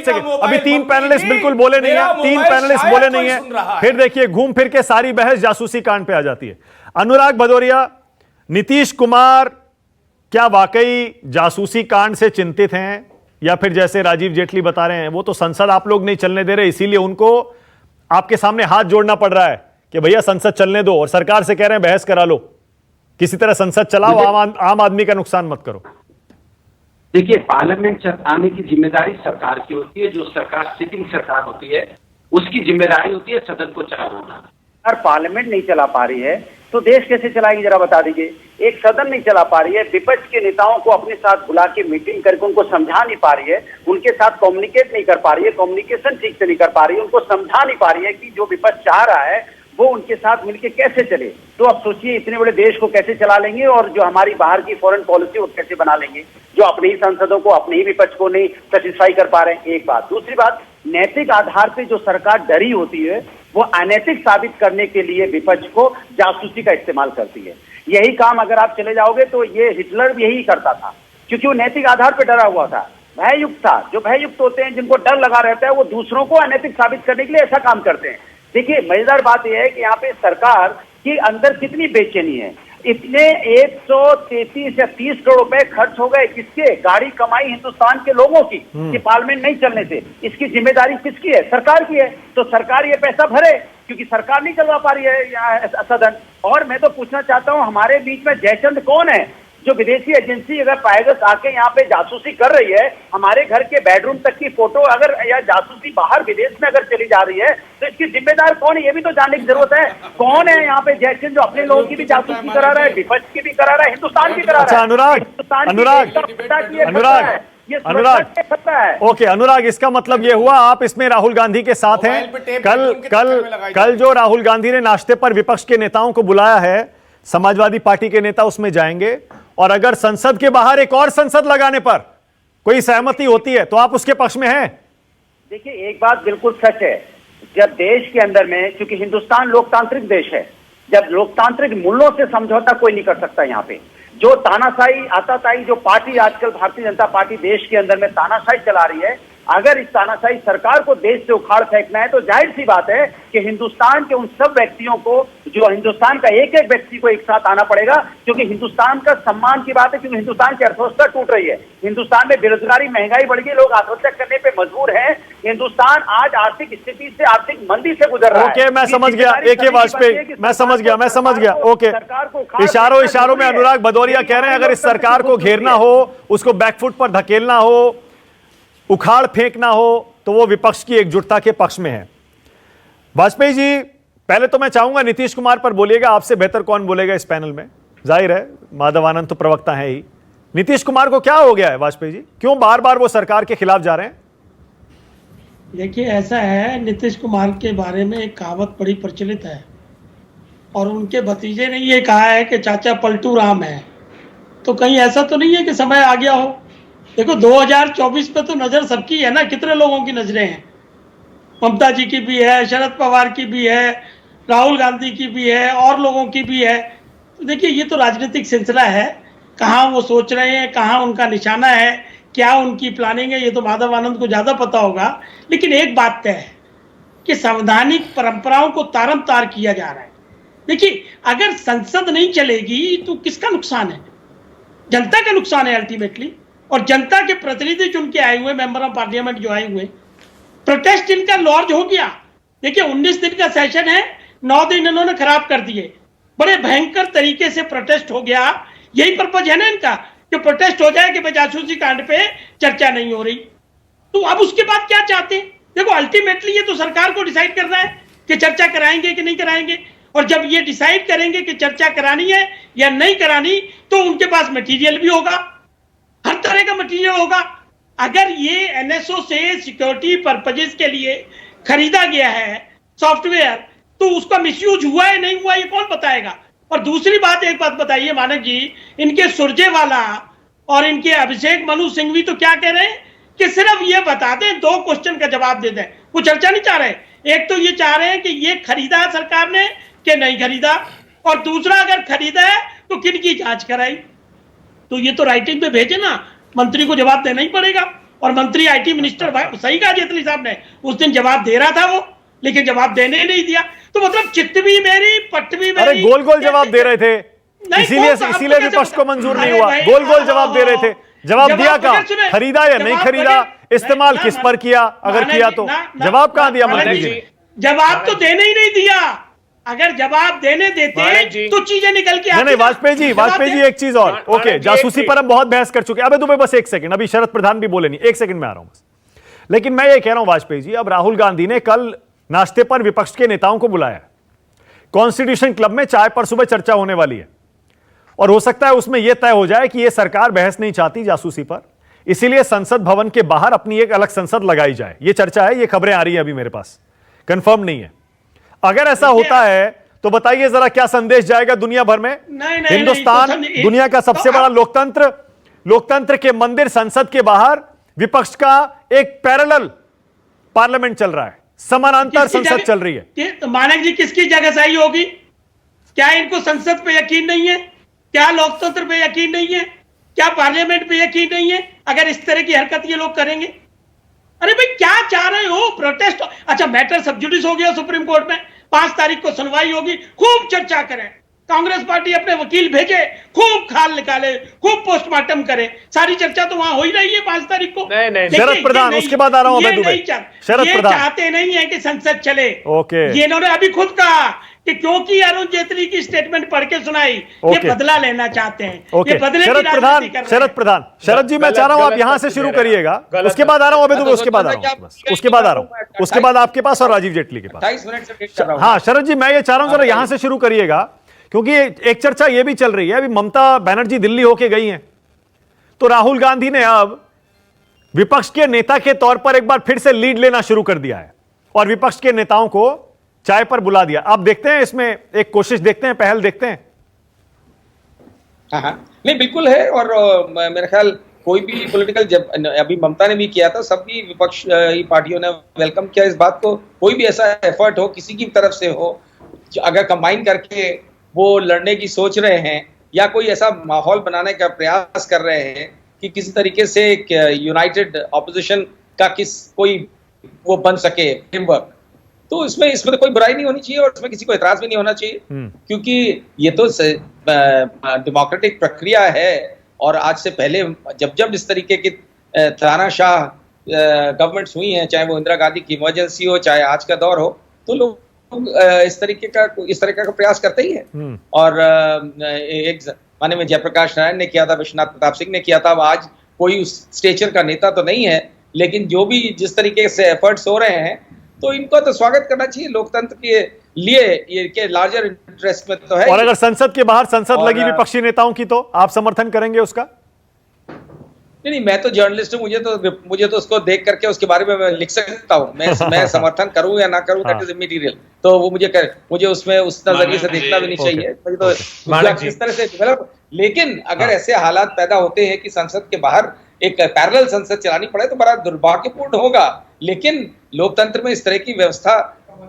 अभी 3 पैनलिस्ट बिल्कुल बोले नहीं है, 3 पैनलिस्ट बोले नहीं है, फिर देखिए घूम फिर के सारी बहस जासूसी कांड पे आ जाती है। अनुराग भदौरिया, नीतीश कुमार क्या वाकई जासूसी कांड से चिंतित हैं, या फिर जैसे राजीव जेटली बता रहे हैं वो तो संसद आप लोग नहीं चलने दे रहे, इसीलिए उनको आपके सामने हाथ जोड़ना पड़ रहा है कि भैया संसद चलने दो, और सरकार से कह रहे हैं बहस करा लो, किसी तरह संसद चलाओ, आम आदमी का नुकसान मत करो। देखिए, पार्लियामेंट आने की जिम्मेदारी सरकार की होती है। जो सरकार सिटिंग सरकार होती है उसकी जिम्मेदारी होती है सदन को चलाना। अगर पार्लियामेंट नहीं चला पा रही है तो देश कैसे चलाएगी, जरा बता दीजिए। एक सदन नहीं चला पा रही है, विपक्ष के नेताओं को अपने साथ बुला के मीटिंग करके उनको समझा नहीं पा रही है, उनके साथ कम्युनिकेट नहीं कर पा रही है, कम्युनिकेशन ठीक से नहीं कर पा रही है, उनको समझा नहीं पा रही है कि जो विपक्ष चाह रहा है वो उनके साथ मिलकर कैसे चले। तो अब सोचिए इतने बड़े देश को कैसे चला लेंगे, और जो हमारी बाहर की फॉरेन पॉलिसी वो कैसे बना लेंगे, जो अपने ही सांसदों को, अपने ही विपक्ष को नहीं सेटिस्फाई कर पा रहे हैं। एक बात। दूसरी बात, नैतिक आधार पे जो सरकार डरी होती है वो अनैतिक साबित करने के लिए विपक्ष को जासूसी का इस्तेमाल करती है। यही काम अगर आप चले जाओगे तो ये हिटलर भी यही करता था, क्योंकि वो नैतिक आधार पे डरा हुआ था, भययुक्त था। जो भययुक्त होते हैं, जिनको डर लगा रहता है, वो दूसरों को अनैतिक साबित करने के लिए ऐसा काम करते हैं। देखिए, मजेदार बात यह है कि यहाँ पे सरकार के अंदर कितनी बेचैनी है। इतने 133 या 30 करोड़ रुपए खर्च हो गए, किसके? गाड़ी कमाई हिंदुस्तान के लोगों की, कि पार्लियामेंट नहीं चलने से। इसकी जिम्मेदारी किसकी है? सरकार की है। तो सरकार ये पैसा भरे, क्योंकि सरकार नहीं चलवा पा रही है सदन। और मैं तो पूछना चाहता हूं, हमारे बीच में जयचंद कौन है जो विदेशी एजेंसी अगर पायगस आके यहाँ पे जासूसी कर रही है, हमारे घर के बेडरूम तक की फोटो अगर या जासूसी बाहर विदेश में अगर चली जा रही है, तो इसकी जिम्मेदार कौन है, ये भी तो जानने की जरूरत है। कौन है यहाँ पे जैक्सन जो अपने लोगों की भी जासूसी करा रहा है, विपक्ष की भी करा रहा है, हिंदुस्तान की करा रहा है। अच्छा अनुराग, ओके अनुराग, इसका मतलब ये हुआ आप इसमें राहुल गांधी के साथ हैं। कल जो राहुल गांधी ने नाश्ते पर विपक्ष के नेताओं को बुलाया है, समाजवादी पार्टी के नेता उसमें जाएंगे, और अगर संसद के बाहर एक और संसद लगाने पर कोई सहमति होती है तो आप उसके पक्ष में हैं? देखिए, एक बात बिल्कुल सच है, जब देश के अंदर में, क्योंकि हिंदुस्तान लोकतांत्रिक देश है, जब लोकतांत्रिक मूल्यों से समझौता कोई नहीं कर सकता। यहाँ पे जो तानाशाही आताताई जो पार्टी आजकल भारतीय जनता पार्टी देश के अंदर में तानाशाही चला रही है, अगर इस तानाशाही सरकार को देश से उखाड़ फेंकना है तो जाहिर सी बात है कि हिंदुस्तान के उन सब व्यक्तियों को, जो हिंदुस्तान का एक एक व्यक्ति को एक साथ आना पड़ेगा, क्योंकि हिंदुस्तान का सम्मान की बात है, क्योंकि हिंदुस्तान की अर्थव्यवस्था टूट रही है, हिंदुस्तान में बेरोजगारी महंगाई बढ़ गई, लोग आत्महत्या करने पे मजबूर हैं, हिंदुस्तान आज आर्थिक स्थिति से, आर्थिक मंदी से गुजर रहा है। ओके, मैं समझ गया, AK वाजपेयी, मैं समझ गया। ओके, इशारों में अनुराग भदौरिया कह रहे हैं अगर इस सरकार को घेरना हो, उसको बैकफुट पर धकेलना हो, उखाड़ फेंकना हो, तो वो विपक्ष की एकजुटता के पक्ष में है। वाजपेयी जी, पहले तो मैं चाहूंगा नीतीश कुमार पर बोलिएगा, आपसे बेहतर कौन बोलेगा इस पैनल में, जाहिर है माधव आनंद तो प्रवक्ता है ही। नीतीश कुमार को क्या हो गया है वाजपेयी जी, क्यों बार बार वो सरकार के खिलाफ जा रहे हैं? देखिए, ऐसा है, नीतीश कुमार के बारे में एक कहावत बड़ी प्रचलित है, और उनके भतीजे ने ये कहा है कि चाचा पलटू राम है। तो कहीं ऐसा तो नहीं है कि समय आ गया हो? देखो, 2024 पे तो नजर सबकी है ना, कितने लोगों की नजरें हैं, ममता जी की भी है, शरद पवार की भी है, राहुल गांधी की भी है, और लोगों की भी है। तो देखिए, ये तो राजनीतिक सिलसिला है, कहाँ वो सोच रहे हैं, कहाँ उनका निशाना है, क्या उनकी प्लानिंग है, ये तो माधव आनंद को ज्यादा पता होगा। लेकिन एक बात तय है कि संवैधानिक परंपराओं को तारमतार किया जा रहा है। देखिए, अगर संसद नहीं चलेगी तो किसका नुकसान है? जनता का नुकसान है अल्टीमेटली। और जनता के प्रतिनिधि जो उनके आए हुए, मेंबर ऑफ पार्लियामेंट जो आए हुए, प्रोटेस्ट इनका लॉर्ज हो गया। देखिए, 19 दिन का सेशन है, 9 दिन इन्होंने खराब कर दिए, बड़े भयंकर तरीके से प्रोटेस्ट हो गया। यही पर्पज है ना इनका, कि प्रोटेस्ट हो जाए कि जासूसी कांड पे चर्चा नहीं हो रही। तो अब उसके बाद क्या चाहते हैं? देखो, अल्टीमेटली ये तो सरकार को डिसाइड करना है कि चर्चा कराएंगे कि नहीं कराएंगे, और जब ये डिसाइड करेंगे कि चर्चा करानी है या नहीं करानी, तो उनके पास मटीरियल भी होगा, हर तरह का मटीरियल होगा। अगर ये NSO से सिक्योरिटी पर्पजेस के लिए खरीदा गया है सॉफ्टवेयर, तो उसका मिसयूज हुआ है नहीं हुआ, ये कौन बताएगा? और दूसरी बात, एक बात बताइए मानक जी, इनके सुरजेवाला और इनके अभिषेक मनु सिंघवी तो क्या कह रहे हैं कि सिर्फ ये बता दें, 2 क्वेश्चन का जवाब दे दें, वो चर्चा नहीं चाह रहे। एक तो ये चाह रहे हैं कि ये खरीदा सरकार ने कि नहीं खरीदा, और दूसरा अगर खरीदा है तो किन की जांच कराई। तो ये तो राइटिंग पे भेजे ना, मंत्री को जवाब देना ही पड़ेगा। और मंत्री IT मिनिस्टर, सही कहा जेटली साहब ने, उस दिन जवाब दे रहा था वो, लेकिन जवाब देने ही नहीं दिया। तो मतलब चित्त भी मेरी, पट भी मेरी। अरे गोल जवाब दे रहे थे, इसीलिए विपक्ष को मंजूर नहीं हुआ। गोल जवाब दे रहे थे, जवाब दिया कहाँ? खरीदा या नहीं खरीदा, इस्तेमाल किस पर किया, अगर किया तो जवाब कहाँ दिया मंत्री जी? जवाब तो देने ही नहीं दिया। अगर जवाब देने देते तो चीजें निकल के आती। नहीं, वाजपेयी जी एक चीज और, ओके, जासूसी पर हम बहुत बहस कर चुके हैं। अबे दुबे, बस एक सेकंड, अभी शरद प्रधान भी बोले नहीं, एक सेकंड में आ रहा हूं बस। लेकिन मैं ये कह रहा हूं वाजपेयी जी, अब राहुल गांधी ने कल नाश्ते पर विपक्ष के नेताओं को बुलाया, कॉन्स्टिट्यूशन क्लब में चाय पर सुबह चर्चा होने वाली है, और हो सकता है उसमें यह तय हो जाए कि यह सरकार बहस नहीं चाहती जासूसी पर, इसीलिए संसद भवन के बाहर अपनी एक अलग संसद लगाई जाए। यह चर्चा है, ये खबरें आ रही है अभी मेरे पास, कंफर्म नहीं है। अगर ऐसा होता है तो बताइए जरा क्या संदेश जाएगा दुनिया भर में? हिंदुस्तान दुनिया का सबसे बड़ा लोकतंत्र के मंदिर संसद के बाहर विपक्ष का एक पैरेलल पार्लियामेंट चल रहा है, समानांतर संसद चल रही है। तो मानक जी, किसकी जगह सही होगी? क्या इनको संसद पे यकीन नहीं है? क्या लोकतंत्र पे यकीन नहीं है? क्या पार्लियामेंट पे यकीन नहीं है? अगर इस तरह की हरकत ये लोग करेंगे, अरे भाई क्या चाह रहे हो? प्रोटेस्ट, अच्छा मैटर सब जुडिस हो गया सुप्रीम कोर्ट में, 5 तारीख को सुनवाई होगी, खूब चर्चा करें, कांग्रेस पार्टी अपने वकील भेजे, खूब खाल निकाले, खूब पोस्टमार्टम करे, सारी चर्चा तो वहां हो ही रही है 5 तारीख को। नहीं, शरद प्रधान, उसके बाद आ रहा हूं मैं दुबे। शरद प्रधान चाहते नहीं है कि संसद चले। ओके, ये इन्होंने अभी खुद कहा कि क्योंकि अरुण जेटली की स्टेटमेंट पढ़ के सुनाई, ये बदला लेना चाहते हैं, ये बदले की राजनीति कर रहे हैं। शरद जी, मैं चाह रहा हूं आप यहां से शुरू करिएगा, उसके बाद आ रहा हूं अबे दुबे, उसके बाद आ रहा हूं, उसके बाद आ रहा हूं, उसके बाद आपके पास और राजीव जेटली के पास। 28 मिनट से वेट कर रहा हूं। हाँ शरद जी, मैं ये चाह रहा हूं जरा यहां से शुरू करिएगा, क्योंकि एक चर्चा ये भी चल रही है, अभी ममता बनर्जी दिल्ली होके गई हैं, तो राहुल गांधी ने अब विपक्ष के नेता के तौर पर एक बार फिर से लीड लेना शुरू कर दिया है और विपक्ष के नेताओं को चाय पर बुला दिया। आप देखते हैं इसमें एक कोशिश, देखते हैं, पहल देखते हैं। हाँ, नहीं बिल्कुल है। और मेरा ख्याल कोई भी पॉलिटिकल, जब अभी ममता ने भी किया था, सभी विपक्ष पार्टियों ने वेलकम किया इस बात को। कोई भी ऐसा एफर्ट हो किसी की तरफ से हो, अगर कंबाइन करके वो लड़ने की सोच रहे हैं या कोई ऐसा माहौल बनाने का प्रयास कर रहे हैं कि किसी तरीके से एक यूनाइटेड ऑपोजिशन का कोई वो बन सके फ्रेमवर्क, तो इसमें तो कोई बुराई नहीं होनी चाहिए और इसमें किसी को एतराज भी नहीं होना चाहिए, क्योंकि ये तो डेमोक्रेटिक प्रक्रिया है। और आज से पहले जब इस तरीके की तानाशाह गवर्नमेंट्स हुई हैं, चाहे वो इंदिरा गांधी की इमरजेंसी हो, चाहे आज का दौर हो, तो लोग इस तरह का प्रयास करते ही है। और एक माने में जयप्रकाश नारायण ने किया था, विश्वनाथ प्रताप सिंह ने किया था। आज कोई उस स्टेचर का नेता तो नहीं है, लेकिन जो भी जिस तरीके से एफर्ट्स हो रहे हैं, तो इनको तो स्वागत करना चाहिए लोकतंत्र के लिए, ये के लार्जर इंटरेस्ट में तो है। और अगर संसद के बाहर संसद लगी विपक्षी नेताओं की, तो आप समर्थन करेंगे उसका? नहीं, मैं तो जर्नलिस्ट हूँ, मुझे तो उसको देख करके उसके बारे में मैं लिख सकता हूँ। मैं समर्थन करूँ या ना करूँ, दैट इज इमटीरियल। तो वो मुझे उसमें उस नजरिए से देखना भी नहीं चाहिए, मुझे तो इस तरह से डेवलप। लेकिन अगर ऐसे हालात पैदा होते हैं कि संसद के बाहर एक पैरेलल संसद चलानी पड़े, तो बड़ा दुर्भाग्यपूर्ण होगा। लेकिन लोकतंत्र में इस तरह की व्यवस्था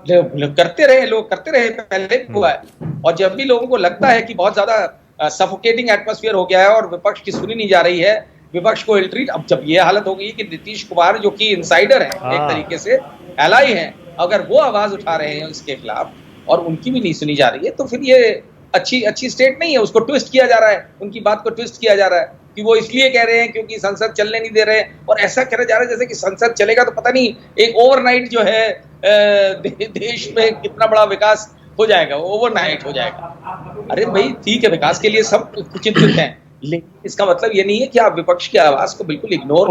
करते रहे, पहले भी हुआ है। और जब भी लोगों को लगता है कि बहुत ज्यादा सफोकेटिंग एटमॉस्फेयर हो गया है और विपक्ष की सुनी नहीं जा रही है, विपक्ष को इल्ट्रीट, अब जब ये हालत हो गई कि नीतीश कुमार जो कि इनसाइडर है, एक तरीके से एलाई है, अगर वो आवाज उठा रहे हैं इसके खिलाफ और उनकी भी नहीं सुनी जा रही है, तो फिर ये अच्छी स्टेट नहीं है। उसको ट्विस्ट किया जा रहा है, उनकी बात को ट्विस्ट किया जा रहा है कि वो इसलिए कह रहे हैं क्योंकि संसद चलने नहीं दे रहे हैं, और ऐसा कहा जा रहा है जैसे कि संसद चलेगा तो पता नहीं एक ओवरनाइट जो है देश में कितना बड़ा विकास हो जाएगा, ओवरनाइट हो जाएगा। अरे भाई ठीक है, विकास के लिए सब चिंतित हैं, लेकिन इसका मतलब ये नहीं है कि आप विपक्ष की आवाज को बिल्कुल इग्नोर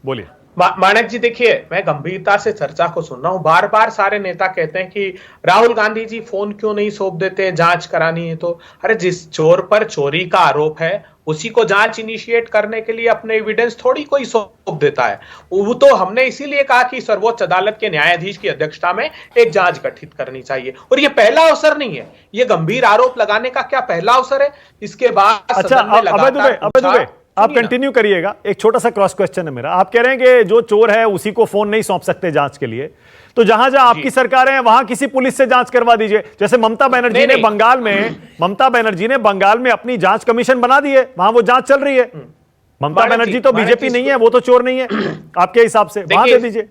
बोलिए। माणक जी, देखिए, मैं गंभीरता से चर्चा को सुन रहा हूं। बार बार सारे नेता कहते हैं कि राहुल गांधी जी फोन क्यों नहीं सौंप देते, जांच करानी है तो। अरे जिस चोर पर चोरी का आरोप है उसी को जांच इनिशिएट करने के लिए अपने एविडेंस थोड़ी कोई सौंप देता है। वो तो हमने इसीलिए कहा कि सर्वोच्च अदालत के न्यायाधीश की अध्यक्षता में एक जांच गठित करनी चाहिए। और ये पहला अवसर नहीं है, ये गंभीर आरोप लगाने का क्या पहला अवसर है? इसके बाद अच्छा, आप कंटिन्यू करिएगा। एक छोटा सा क्रॉस क्वेश्चन है मेरा। आप कह रहे हैं कि जो चोर है उसी को फोन नहीं सौंप सकते जांच के लिए, तो जहां जहां आपकी सरकारें हैं वहां किसी पुलिस से जांच करवा दीजिए। जैसे ममता बनर्जी ने बंगाल में अपनी जांच कमीशन बना दी है, वहां वो जांच चल रही है। ममता बनर्जी तो बीजेपी नहीं है, वो तो चोर नहीं है आपके हिसाब से, वहां दे दीजिए।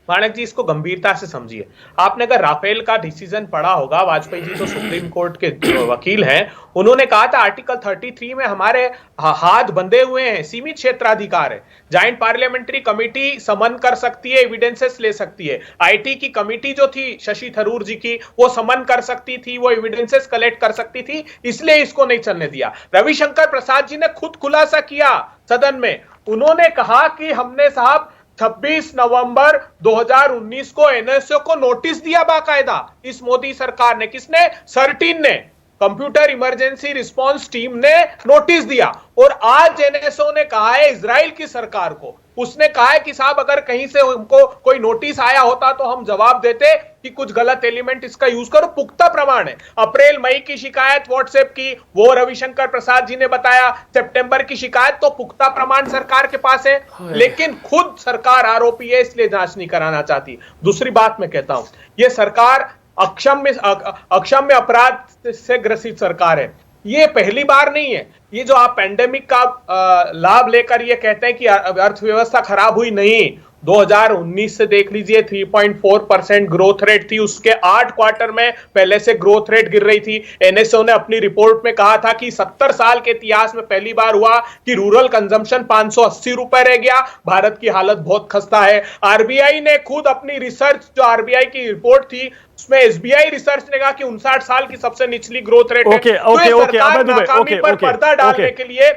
माणक जी, इसको गंभीरता से समझिए। आपने अगर राफेल का डिसीजन पढ़ा होगा, वाजपेयी जी तो सुप्रीम कोर्ट के वकील हैं, उन्होंने कहा था आर्टिकल 33 में हमारे हाथ बंधे हुए हैं, सीमित क्षेत्राधिकार है। जॉइंट पार्लियामेंट्री कमेटी समन कर सकती है, एविडेंसेस ले सकती है। आईटी की कमेटी जो थी शशि थरूर जी की, वो समन कर सकती थी, वो एविडेंसेस कलेक्ट कर सकती थी, इसलिए इसको नहीं चलने दिया। रविशंकर प्रसाद जी ने खुद खुलासा किया सदन में, उन्होंने कहा कि हमने साहब 26 नवंबर 2019 को एनएसओ को नोटिस दिया बाकायदा। इस मोदी सरकार ने, किसने? सर्टिन ने, कंप्यूटर इमरजेंसी रिस्पांस टीम ने नोटिस दिया। और आज एनएसओ ने कहा है इजराइल की सरकार को, उसने कहा है कि साहब अगर कहीं से हमको कोई नोटिस आया होता तो हम जवाब देते कि कुछ गलत एलिमेंट इसका यूज करो। पुख्ता प्रमाण है। अप्रैल मई की शिकायत व्हाट्सएप की, वो रविशंकर प्रसाद जी ने बताया। सितंबर की शिकायत, तो पुख्ता प्रमाण सरकार के पास है, लेकिन खुद सरकार आरोपी है, इसलिए जांच नहीं कराना चाहती। दूसरी बात मैं कहता हूं, ये सरकार अक्षम्य अपराध से ग्रसित सरकार है। ये पहली बार नहीं है। ये जो आप पैंडेमिक का लाभ लेकर ये कहते हैं कि अर्थव्यवस्था खराब हुई, नहीं, 2019 से देख लीजिए 3.4% ग्रोथ रेट थी, उसके 8 क्वार्टर में पहले से ग्रोथ रेट गिर रही थी। एनएसओ ने अपनी रिपोर्ट में कहा था कि 70 साल के इतिहास में पहली बार हुआ कि रूरल कंजम्पशन 580 रुपए रह गया। भारत की हालत बहुत खस्ता है। आरबीआई ने खुद अपनी रिसर्च, जो आरबीआई की रिपोर्ट थी उसमें एसबीआई रिसर्च ने कहा कि 59 साल की सबसे निचली ग्रोथ रेट है। ओके, सरकार नाकामी पर पर्दा डालने के लिए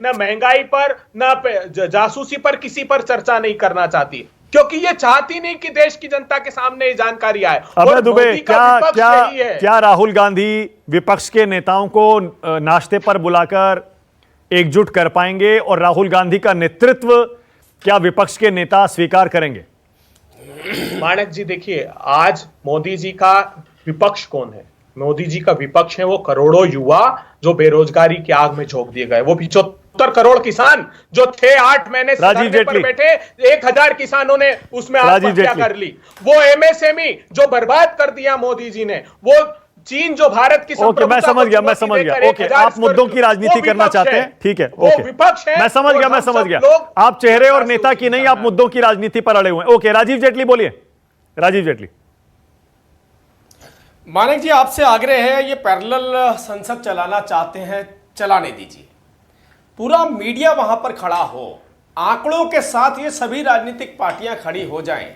न महंगाई पर न जासूसी पर किसी पर चर्चा नहीं करना चाहती, क्योंकि ये चाहती नहीं कि देश की जनता के सामने ये जानकारी आए। अबे दुबे, क्या राहुल गांधी विपक्ष के नेताओं को नाश्ते पर बुलाकर एकजुट कर पाएंगे और राहुल गांधी का नेतृत्व क्या विपक्ष के नेता स्वीकार करेंगे? माणक जी देखिए, आज मोदी जी का विपक्ष कौन है? मोदी जी का विपक्ष है वो करोड़ों युवा जो बेरोजगारी की आग में झोंक दिए गए, वो 75 करोड़ किसान जो थे 8 महीने धरने पर बैठे, 1000 किसानों ने उसमें आत्महत्या कर ली, वो एमएसएमई जो बर्बाद कर दिया मोदी जी ने, वो चीन जो भारत की मैं समझ गया। ओके, आप मुद्दों की राजनीति करना चाहते हैं, ठीक है, ओके, विपक्ष है। मैं समझ गया। आप चेहरे और नेता की नहीं, आप मुद्दों की राजनीति पर अड़े हुए हैं। ओके, राजीव जेटली बोलिए। राजीव जेटली। मानिक जी, आपसे आग्रह है, ये पैरेलल संसद चलाना चाहते हैं, चलाने दीजिए। पूरा मीडिया वहां पर खड़ा हो, आंकड़ों के साथ ये सभी राजनीतिक पार्टियां खड़ी हो जाएं,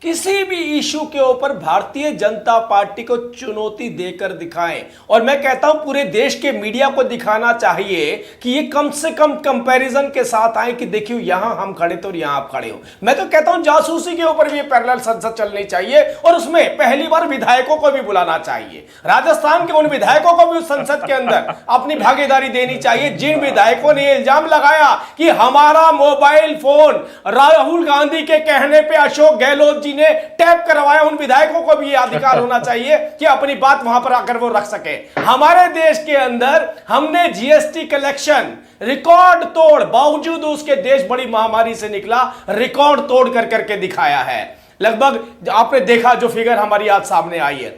किसी भी इशू के ऊपर भारतीय जनता पार्टी को चुनौती देकर दिखाएं। और मैं कहता हूं पूरे देश के मीडिया को दिखाना चाहिए कि ये कम से कम कंपैरिजन के साथ आए कि देखियो यहां हम खड़े तो यहां आप खड़े हो। मैं तो कहता हूं जासूसी के ऊपर भी ये पैरेलल संसद चलनी चाहिए और उसमें पहली बार विधायकों को भी बुलाना चाहिए। राजस्थान के उन विधायकों को भी उस संसद के अंदर अपनी भागीदारी देनी चाहिए जिन विधायकों ने इल्जाम लगाया कि हमारा मोबाइल फोन राहुल गांधी के कहने पर अशोक गहलोत ने टैप करवाया। उन विधायकों को भी यह अधिकार होना चाहिए कि अपनी बात वहां पर आकर वो रख सके। हमारे देश के अंदर हमने जीएसटी कलेक्शन रिकॉर्ड तोड़, बावजूद उसके देश बड़ी महामारी से निकला, रिकॉर्ड तोड़ कर करके दिखाया है। लगभग आपने देखा जो फिगर हमारी आज सामने आई है,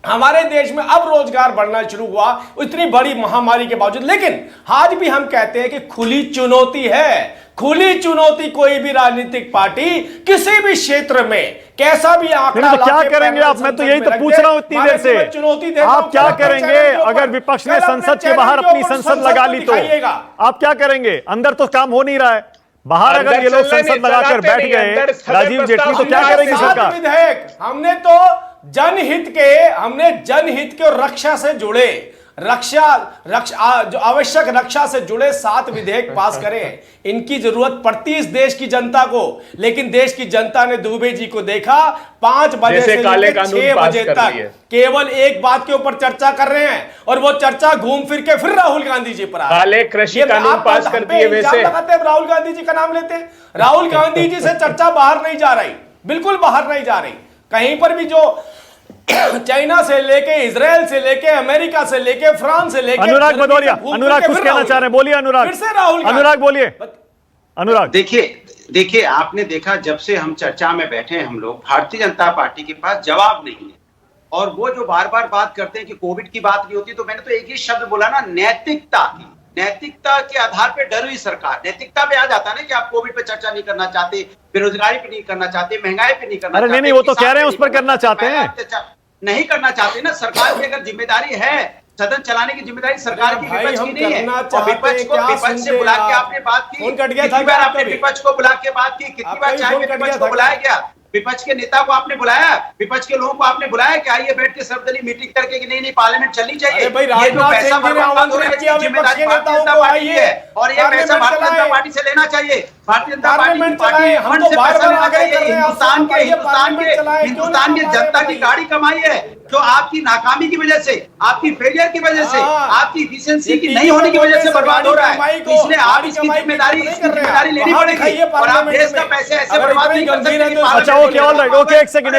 हमारे देश में अब रोजगार बढ़ना शुरू हुआ इतनी बड़ी महामारी के बावजूद। लेकिन आज भी हम कहते हैं कि खुली चुनौती है, खुली चुनौती कोई भी राजनीतिक पार्टी किसी भी क्षेत्र में कैसा भी आंकड़ा तो क्या करेंगे आप? मैं तो यही तो पूछ रहा हूं इतनी देर से, चुनौती आप क्या करेंगे अगर विपक्ष ने संसद के बाहर अपनी संसद लगा ली तो? आप क्या करेंगे? अंदर तो काम हो नहीं रहा है, बाहर अगर ये लोग संसद लगाकर बैठ गए राजीव जेटली, तो क्या करेगी सरकार? विधेयक हमने तो जनहित के रक्षा से जुड़े जो आवश्यक रक्षा से जुड़े 7 विधेयक पास करें। इनकी जरूरत पड़ती इस देश की जनता को, लेकिन देश की जनता ने दुबे जी को देखा 5 बजे से लेकर 6 बजे तक केवल एक बात के ऊपर चर्चा कर रहे हैं और वो चर्चा घूम फिर के फिर राहुल गांधी जी पर काले कृषि कानून पास कर दिए। वैसे राहुल गांधी जी का नाम लेते हैं, राहुल गांधी जी से चर्चा बाहर नहीं जा रही, बिल्कुल बाहर नहीं जा रही। कहीं पर भी जो चाइना से लेके, इजराइल से लेके, अमेरिका से लेके, फ्रांस से लेके, अनुराग भदौरिया, अनुराग कुछ कहना चाह रहे हैं, बोलिए अनुराग। फिर से राहुल, अनुराग बोलिए। अनुराग देखिए आपने देखा जब से हम चर्चा में बैठे हैं हम लोग, भारतीय जनता पार्टी के पास जवाब नहीं है। और वो जो बार बार बात करते हैं कि कोविड की बात नहीं होती, तो मैंने तो एक ही शब्द बोला ना, नैतिकता की। नैतिकता के आधार पे डर हुई सरकार। नैतिकता पे आ जाता ना कि आप कोविड पे चर्चा नहीं करना चाहते, बेरोजगारी पे नहीं करना चाहते, महंगाई पे नहीं करना चाहते। अरे नहीं, वो तो कह रहे हैं उस पर करना चाहते हैं, नहीं करना चाहते ना। सरकार की अगर जिम्मेदारी है, सदन चलाने की जिम्मेदारी सरकार की, विपक्ष की नहीं है। और विपक्ष से बुला के आपने बात की, कितनी बार आपने विपक्ष को बुला के बात की, कितनी बार चाहे विपक्ष को बुलाया गया, विपक्ष के नेता को आपने बुलाया, विपक्ष के लोगों को आपने बुलाया कि आइए बैठ के सर्वदलीय मीटिंग करके कि नहीं पार्लियामेंट चलनी चाहिए। ये जो पैसा बर्बाद हो रहा है जिम्मेदारी भारतीय जनता पार्टी की है और ये पैसा भारतीय जनता पार्टी से लेना चाहिए। भारतीय जनता पार्टी फंड से पैसा लेना चाहिए। हिंदुस्तान की जनता की गाड़ी कमाई है जो आपकी नाकामी की वजह से, आपकी फेलियर की वजह से, आपकी एफिशिएंसी की नहीं होने की वजह से बर्बाद हो रहा है। इसलिए आप इसकी जिम्मेदारी लेनी पड़ेगी और आप देश का पैसे ऐसे बर्बाद नहीं कर सकते। अच्छा ओके, ऑलराइट, ओके, एक सेकंड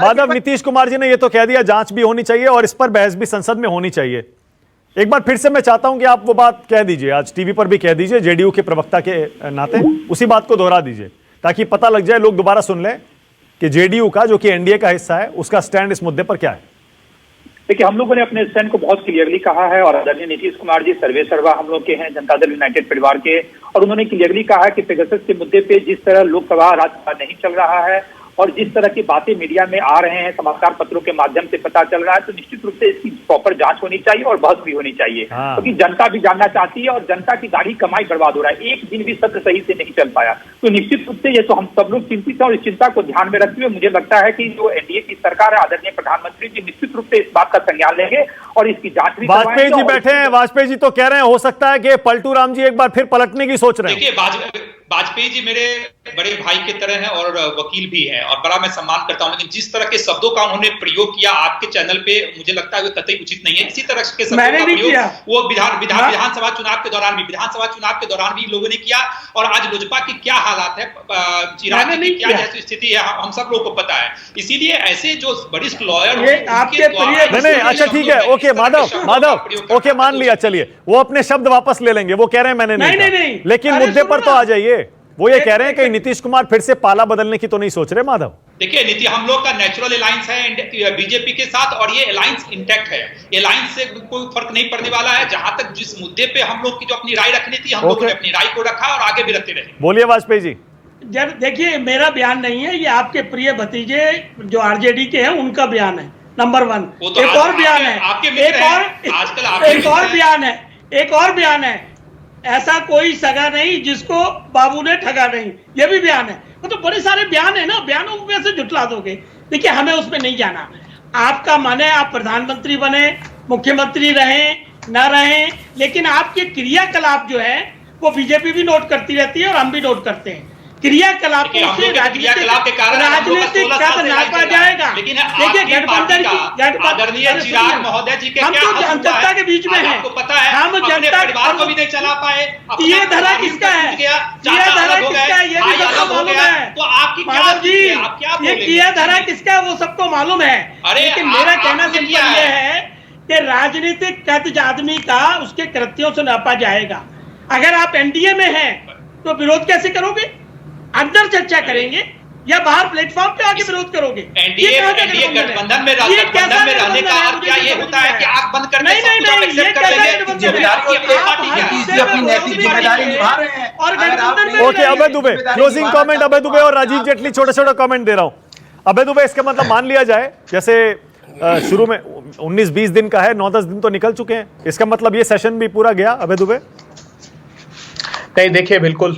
माधव नीतीश कुमार जी ने ये तो कह दिया जांच भी होनी चाहिए और इस पर बहस भी संसद में होनी चाहिए। एक बार फिर से मैं चाहता हूं कि आप वो बात कह दीजिए, आज टीवी पर भी कह दीजिए, जेडीयू के प्रवक्ता के नाते उसी बात को दोहरा दीजिए ताकि पता लग जाए, लोग दोबारा सुन लें कि जेडीयू का, जो कि एनडीए का हिस्सा है, उसका स्टैंड इस मुद्दे पर क्या है। देखिए, हम लोगों ने अपने स्टैंड को बहुत क्लियरली कहा है और आदरणीय नीतीश कुमार जी सर्वे सर्वा हम लोग के हैं, जनता दल यूनाइटेड परिवार के, और उन्होंने क्लियरली कहा है कि पेगासस के मुद्दे पे जिस तरह लोकसभा राज्यसभा नहीं चल रहा है और जिस तरह की बातें मीडिया में आ रहे हैं, समाचार पत्रों के माध्यम से पता चल रहा है, तो निश्चित रूप से इसकी प्रॉपर जांच होनी चाहिए और बहस भी होनी चाहिए, क्योंकि जनता भी जानना चाहती है और जनता की गाढ़ी कमाई बर्बाद हो रहा है। एक दिन भी सत्र सही से नहीं चल पाया, तो निश्चित रूप से ये तो हम सब लोग चिंतित हैं और इस चिंता को ध्यान में रखते हुए मुझे लगता है कि जो एनडीए की सरकार है, आदरणीय प्रधानमंत्री जी निश्चित रूप से इस बात का संज्ञान लेंगे और इसकी जांच भी करवाएंगे। वाजपेयी जी बैठे हैं, वाजपेयी जी तो कह रहे हैं हो सकता है कि पलटू राम जी एक बार फिर पलटने की सोच रहे हैं। देखिए, वाजपेयी जी मेरे बड़े भाई की तरह हैं और वकील भी हैं और बड़ा मैं सम्मान करता हूं, लेकिन जिस तरह के शब्दों का उन्होंने प्रयोग किया आपके चैनल पे, मुझे लगता है वो कतई उचित नहीं है। इसी तरह के शब्दों का प्रयोग वो विधानसभा चुनाव के दौरान भी लोगों ने किया और आज लोजपा की क्या हालात है, चिराग जी की क्या जैसी स्थिति है, हम सब लोगों को पता है। इसीलिए ऐसे जो वरिष्ठ लॉयर नहीं, अच्छा ठीक है, ओके माधव, ओके मान लिया, चलिए वो अपने शब्द वापस ले लेंगे, वो कह रहे हैं मैंने नहीं, लेकिन मुद्दे पर तो आ जाइए। वो ये कह रहे हैं कि नीतीश कुमार फिर से पाला बदलने की तो नहीं सोच रहे माधव। देखिए, हम लोग का नेचुरल अलायंस है बीजेपी के साथ और ये अलायंस इंटैक्ट है, अलायंस से कोई फर्क नहीं पड़ने वाला है। जहां तक जिस मुद्दे पे हम लोग की जो अपनी राय रखनी थी, हम लोगों ने अपनी राय को रखा और आगे भी रखते रहे। बोलिए वाजपेयी जी। जब देखिए, मेरा बयान नहीं है, ये आपके प्रिय भतीजे जो आरजेडी के हैं उनका बयान है, नंबर 1। एक और बयान है, एक और बयान है, ऐसा कोई सगा नहीं जिसको बाबू ने ठगा नहीं, ये भी बयान है। तो बड़े सारे बयान है ना, बयानों में से जुटला दोगे। देखिए, हमें उसमें नहीं जाना। आपका मन है आप प्रधानमंत्री बने, मुख्यमंत्री रहें ना रहें, लेकिन आपके क्रियाकलाप जो है वो बीजेपी भी नोट करती रहती है और हम भी नोट करते हैं। क्रियाकलाप से राजनीतिक कद नापा जाएगा। देखिए, गठबंधन की हम तो जनता के बीच में हैं, हम जनता को भी नहीं चला पाए। ये धरा किसका है, ये धरा किसका है, ये भी सबको मालूम है। तो आपकी ये किया धरा किसका है वो सबको मालूम है। लेकिन मेरा कहना सिंपल ये है कि राजनीतिक कद आदमी का उसके कृत्यों से नापा जाएगा। अगर आप एनडीए में हैं तो विरोध कैसे करोगे? अंदर चर्चा करेंगे या बाहर प्लेटफॉर्म पे आके विरोध करोगे? एनडीए गठबंधन में रहने का अर्थ क्या ये होता है कि आंख बंद करके सब कुछ एक्सेप्ट कर लेंगे? और गठबंधन में ओके, अभय दुबे क्लोजिंग कमेंट, अभय दुबे और राजीव जेटली छोटा कमेंट दे रहा हूं। अभय दुबे, इसका मतलब मान लिया जाए जैसे शुरू में 19-20 दिन का है, 9-10 दिन तो निकल चुके हैं, इसका मतलब ये सेशन भी पूरा गया अभय दुबे? नहीं, देखिए बिल्कुल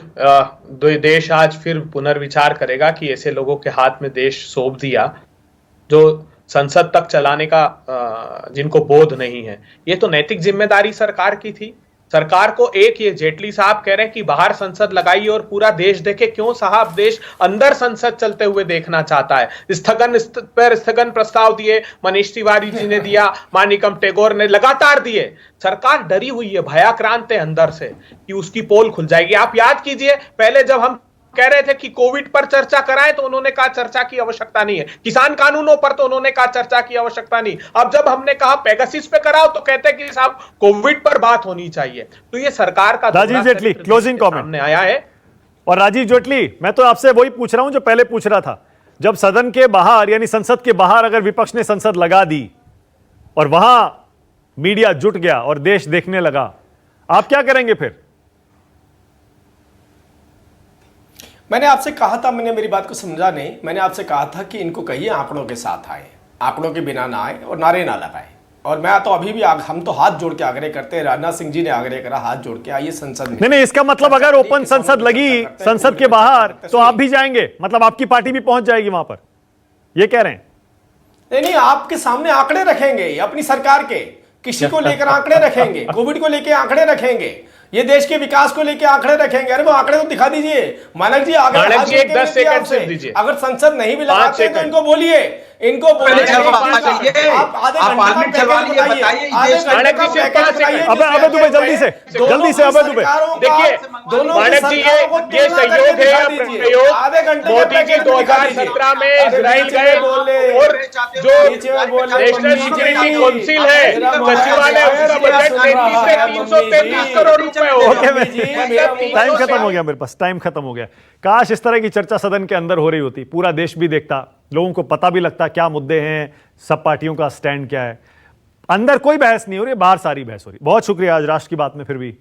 देश आज फिर पुनर्विचार करेगा कि ऐसे लोगों के हाथ में देश सौंप दिया जो संसद तक चलाने का जिनको बोध नहीं है। ये तो नैतिक जिम्मेदारी सरकार की थी। सरकार को एक ये जेटली साहब कह रहे हैं कि बाहर संसद लगाइए और पूरा देश देखे। क्यों साहब, देश अंदर संसद चलते हुए देखना चाहता है। स्थगन प्रस्ताव दिए, मनीष तिवारी जी ने दिया, मानिकम टेगोर ने लगातार दिए। सरकार डरी हुई है, भयाक्रांत है अंदर से कि उसकी पोल खुल जाएगी। आप याद कीजिए, पहले जब हम कह रहे थे कि कोविड पर चर्चा कराएं तो उन्होंने कहा चर्चा की आवश्यकता नहीं है, किसान कानूनों पर तो उन्होंने कहा चर्चा की आवश्यकता नहीं। अब जब हमने कहा पेगासिस पे कराओ तो कहते हैं कि साहब कोविड पर बात होनी चाहिए। तो ये सरकार का राजीव जेटली क्लोजिंग कमेंट आया है। और राजीव जेटली, मैं तो आपसे वही पूछ रहा हूं जो पहले पूछ रहा था, जब सदन के बाहर यानी संसद के बाहर अगर विपक्ष ने संसद लगा दी और वहां मीडिया जुट गया और देश देखने लगा, आप क्या करेंगे फिर? मैंने आपसे कहा था, मैंने मेरी बात को समझा नहीं, मैंने आपसे कहा था कि इनको कहिए आंकड़ों के साथ आए, आंकड़ों के बिना ना आए और नारे ना लगाए। और मैं तो अभी भी हम तो हाथ जोड़ के आग्रह करते हैं, राजनाथ सिंह जी ने आग्रह करा हाथ जोड़ के आइए संसद में। नहीं, इसका मतलब अगर ओपन संसद लगी संसद के बाहर तो आप भी जाएंगे, मतलब आपकी पार्टी भी पहुंच जाएगी वहां पर, ये कह रहे हैं? नहीं, आपके सामने आंकड़े रखेंगे अपनी सरकार के, किसी को लेकर आंकड़े रखेंगे, कोविड को लेकर आंकड़े रखेंगे, ये देश के विकास को लेकर आंकड़े रखेंगे। अरे वो आंकड़े तो दिखा दीजिए मानक जी, अगर 10 सेकंड से दीजिए। अगर संसद नहीं भी लगाते तो इनको बोलिए, इनको बोलिए आप आधे घंटे का बताइए। अबे दुबे जल्दी से अबे दुबे, देखिए मानक जी ये सहयोग है, प्रयोग मोदी जी 2017 में इजराइल गए और जो नेशनल सिक्योरिटी काउंसिल है सचिवालय, उसका बजट 33 से 333 करोड़ रुपए टाइम खत्म हो गया, मेरे पास टाइम खत्म हो गया। काश इस तरह की चर्चा सदन के अंदर हो रही होती, पूरा देश भी देखता, लोगों को पता भी लगता क्या मुद्दे हैं, सब पार्टियों का स्टैंड क्या है। अंदर कोई बहस नहीं हो रही, बाहर सारी बहस हो रही। बहुत शुक्रिया, आज राष्ट्र की बात में फिर भी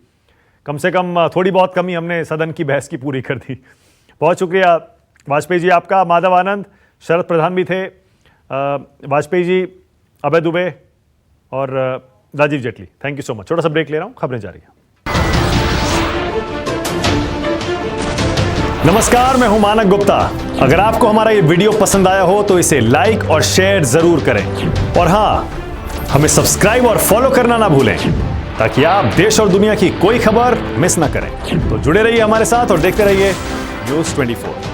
कम से कम थोड़ी बहुत कमी हमने सदन की बहस की पूरी कर दी। बहुत शुक्रिया वाजपेयी जी आपका। माधव आनंद, शरद प्रधान भी थे, वाजपेयी जी, अभय दुबे और Rajiv Jaitley, thank you so much. छोटा सा ब्रेक ले रहा हूं, खबरें जारी हैं। नमस्कार, मैं हूं मानक गुप्ता। अगर आपको हमारा ये वीडियो पसंद आया हो तो इसे लाइक और शेयर जरूर करें, और हां, हमें सब्सक्राइब और फॉलो करना ना भूलें ताकि आप देश और दुनिया की कोई खबर मिस ना करें। तो जुड़े रहिए हमारे साथ और देखते रहिए न्यूज़ 24।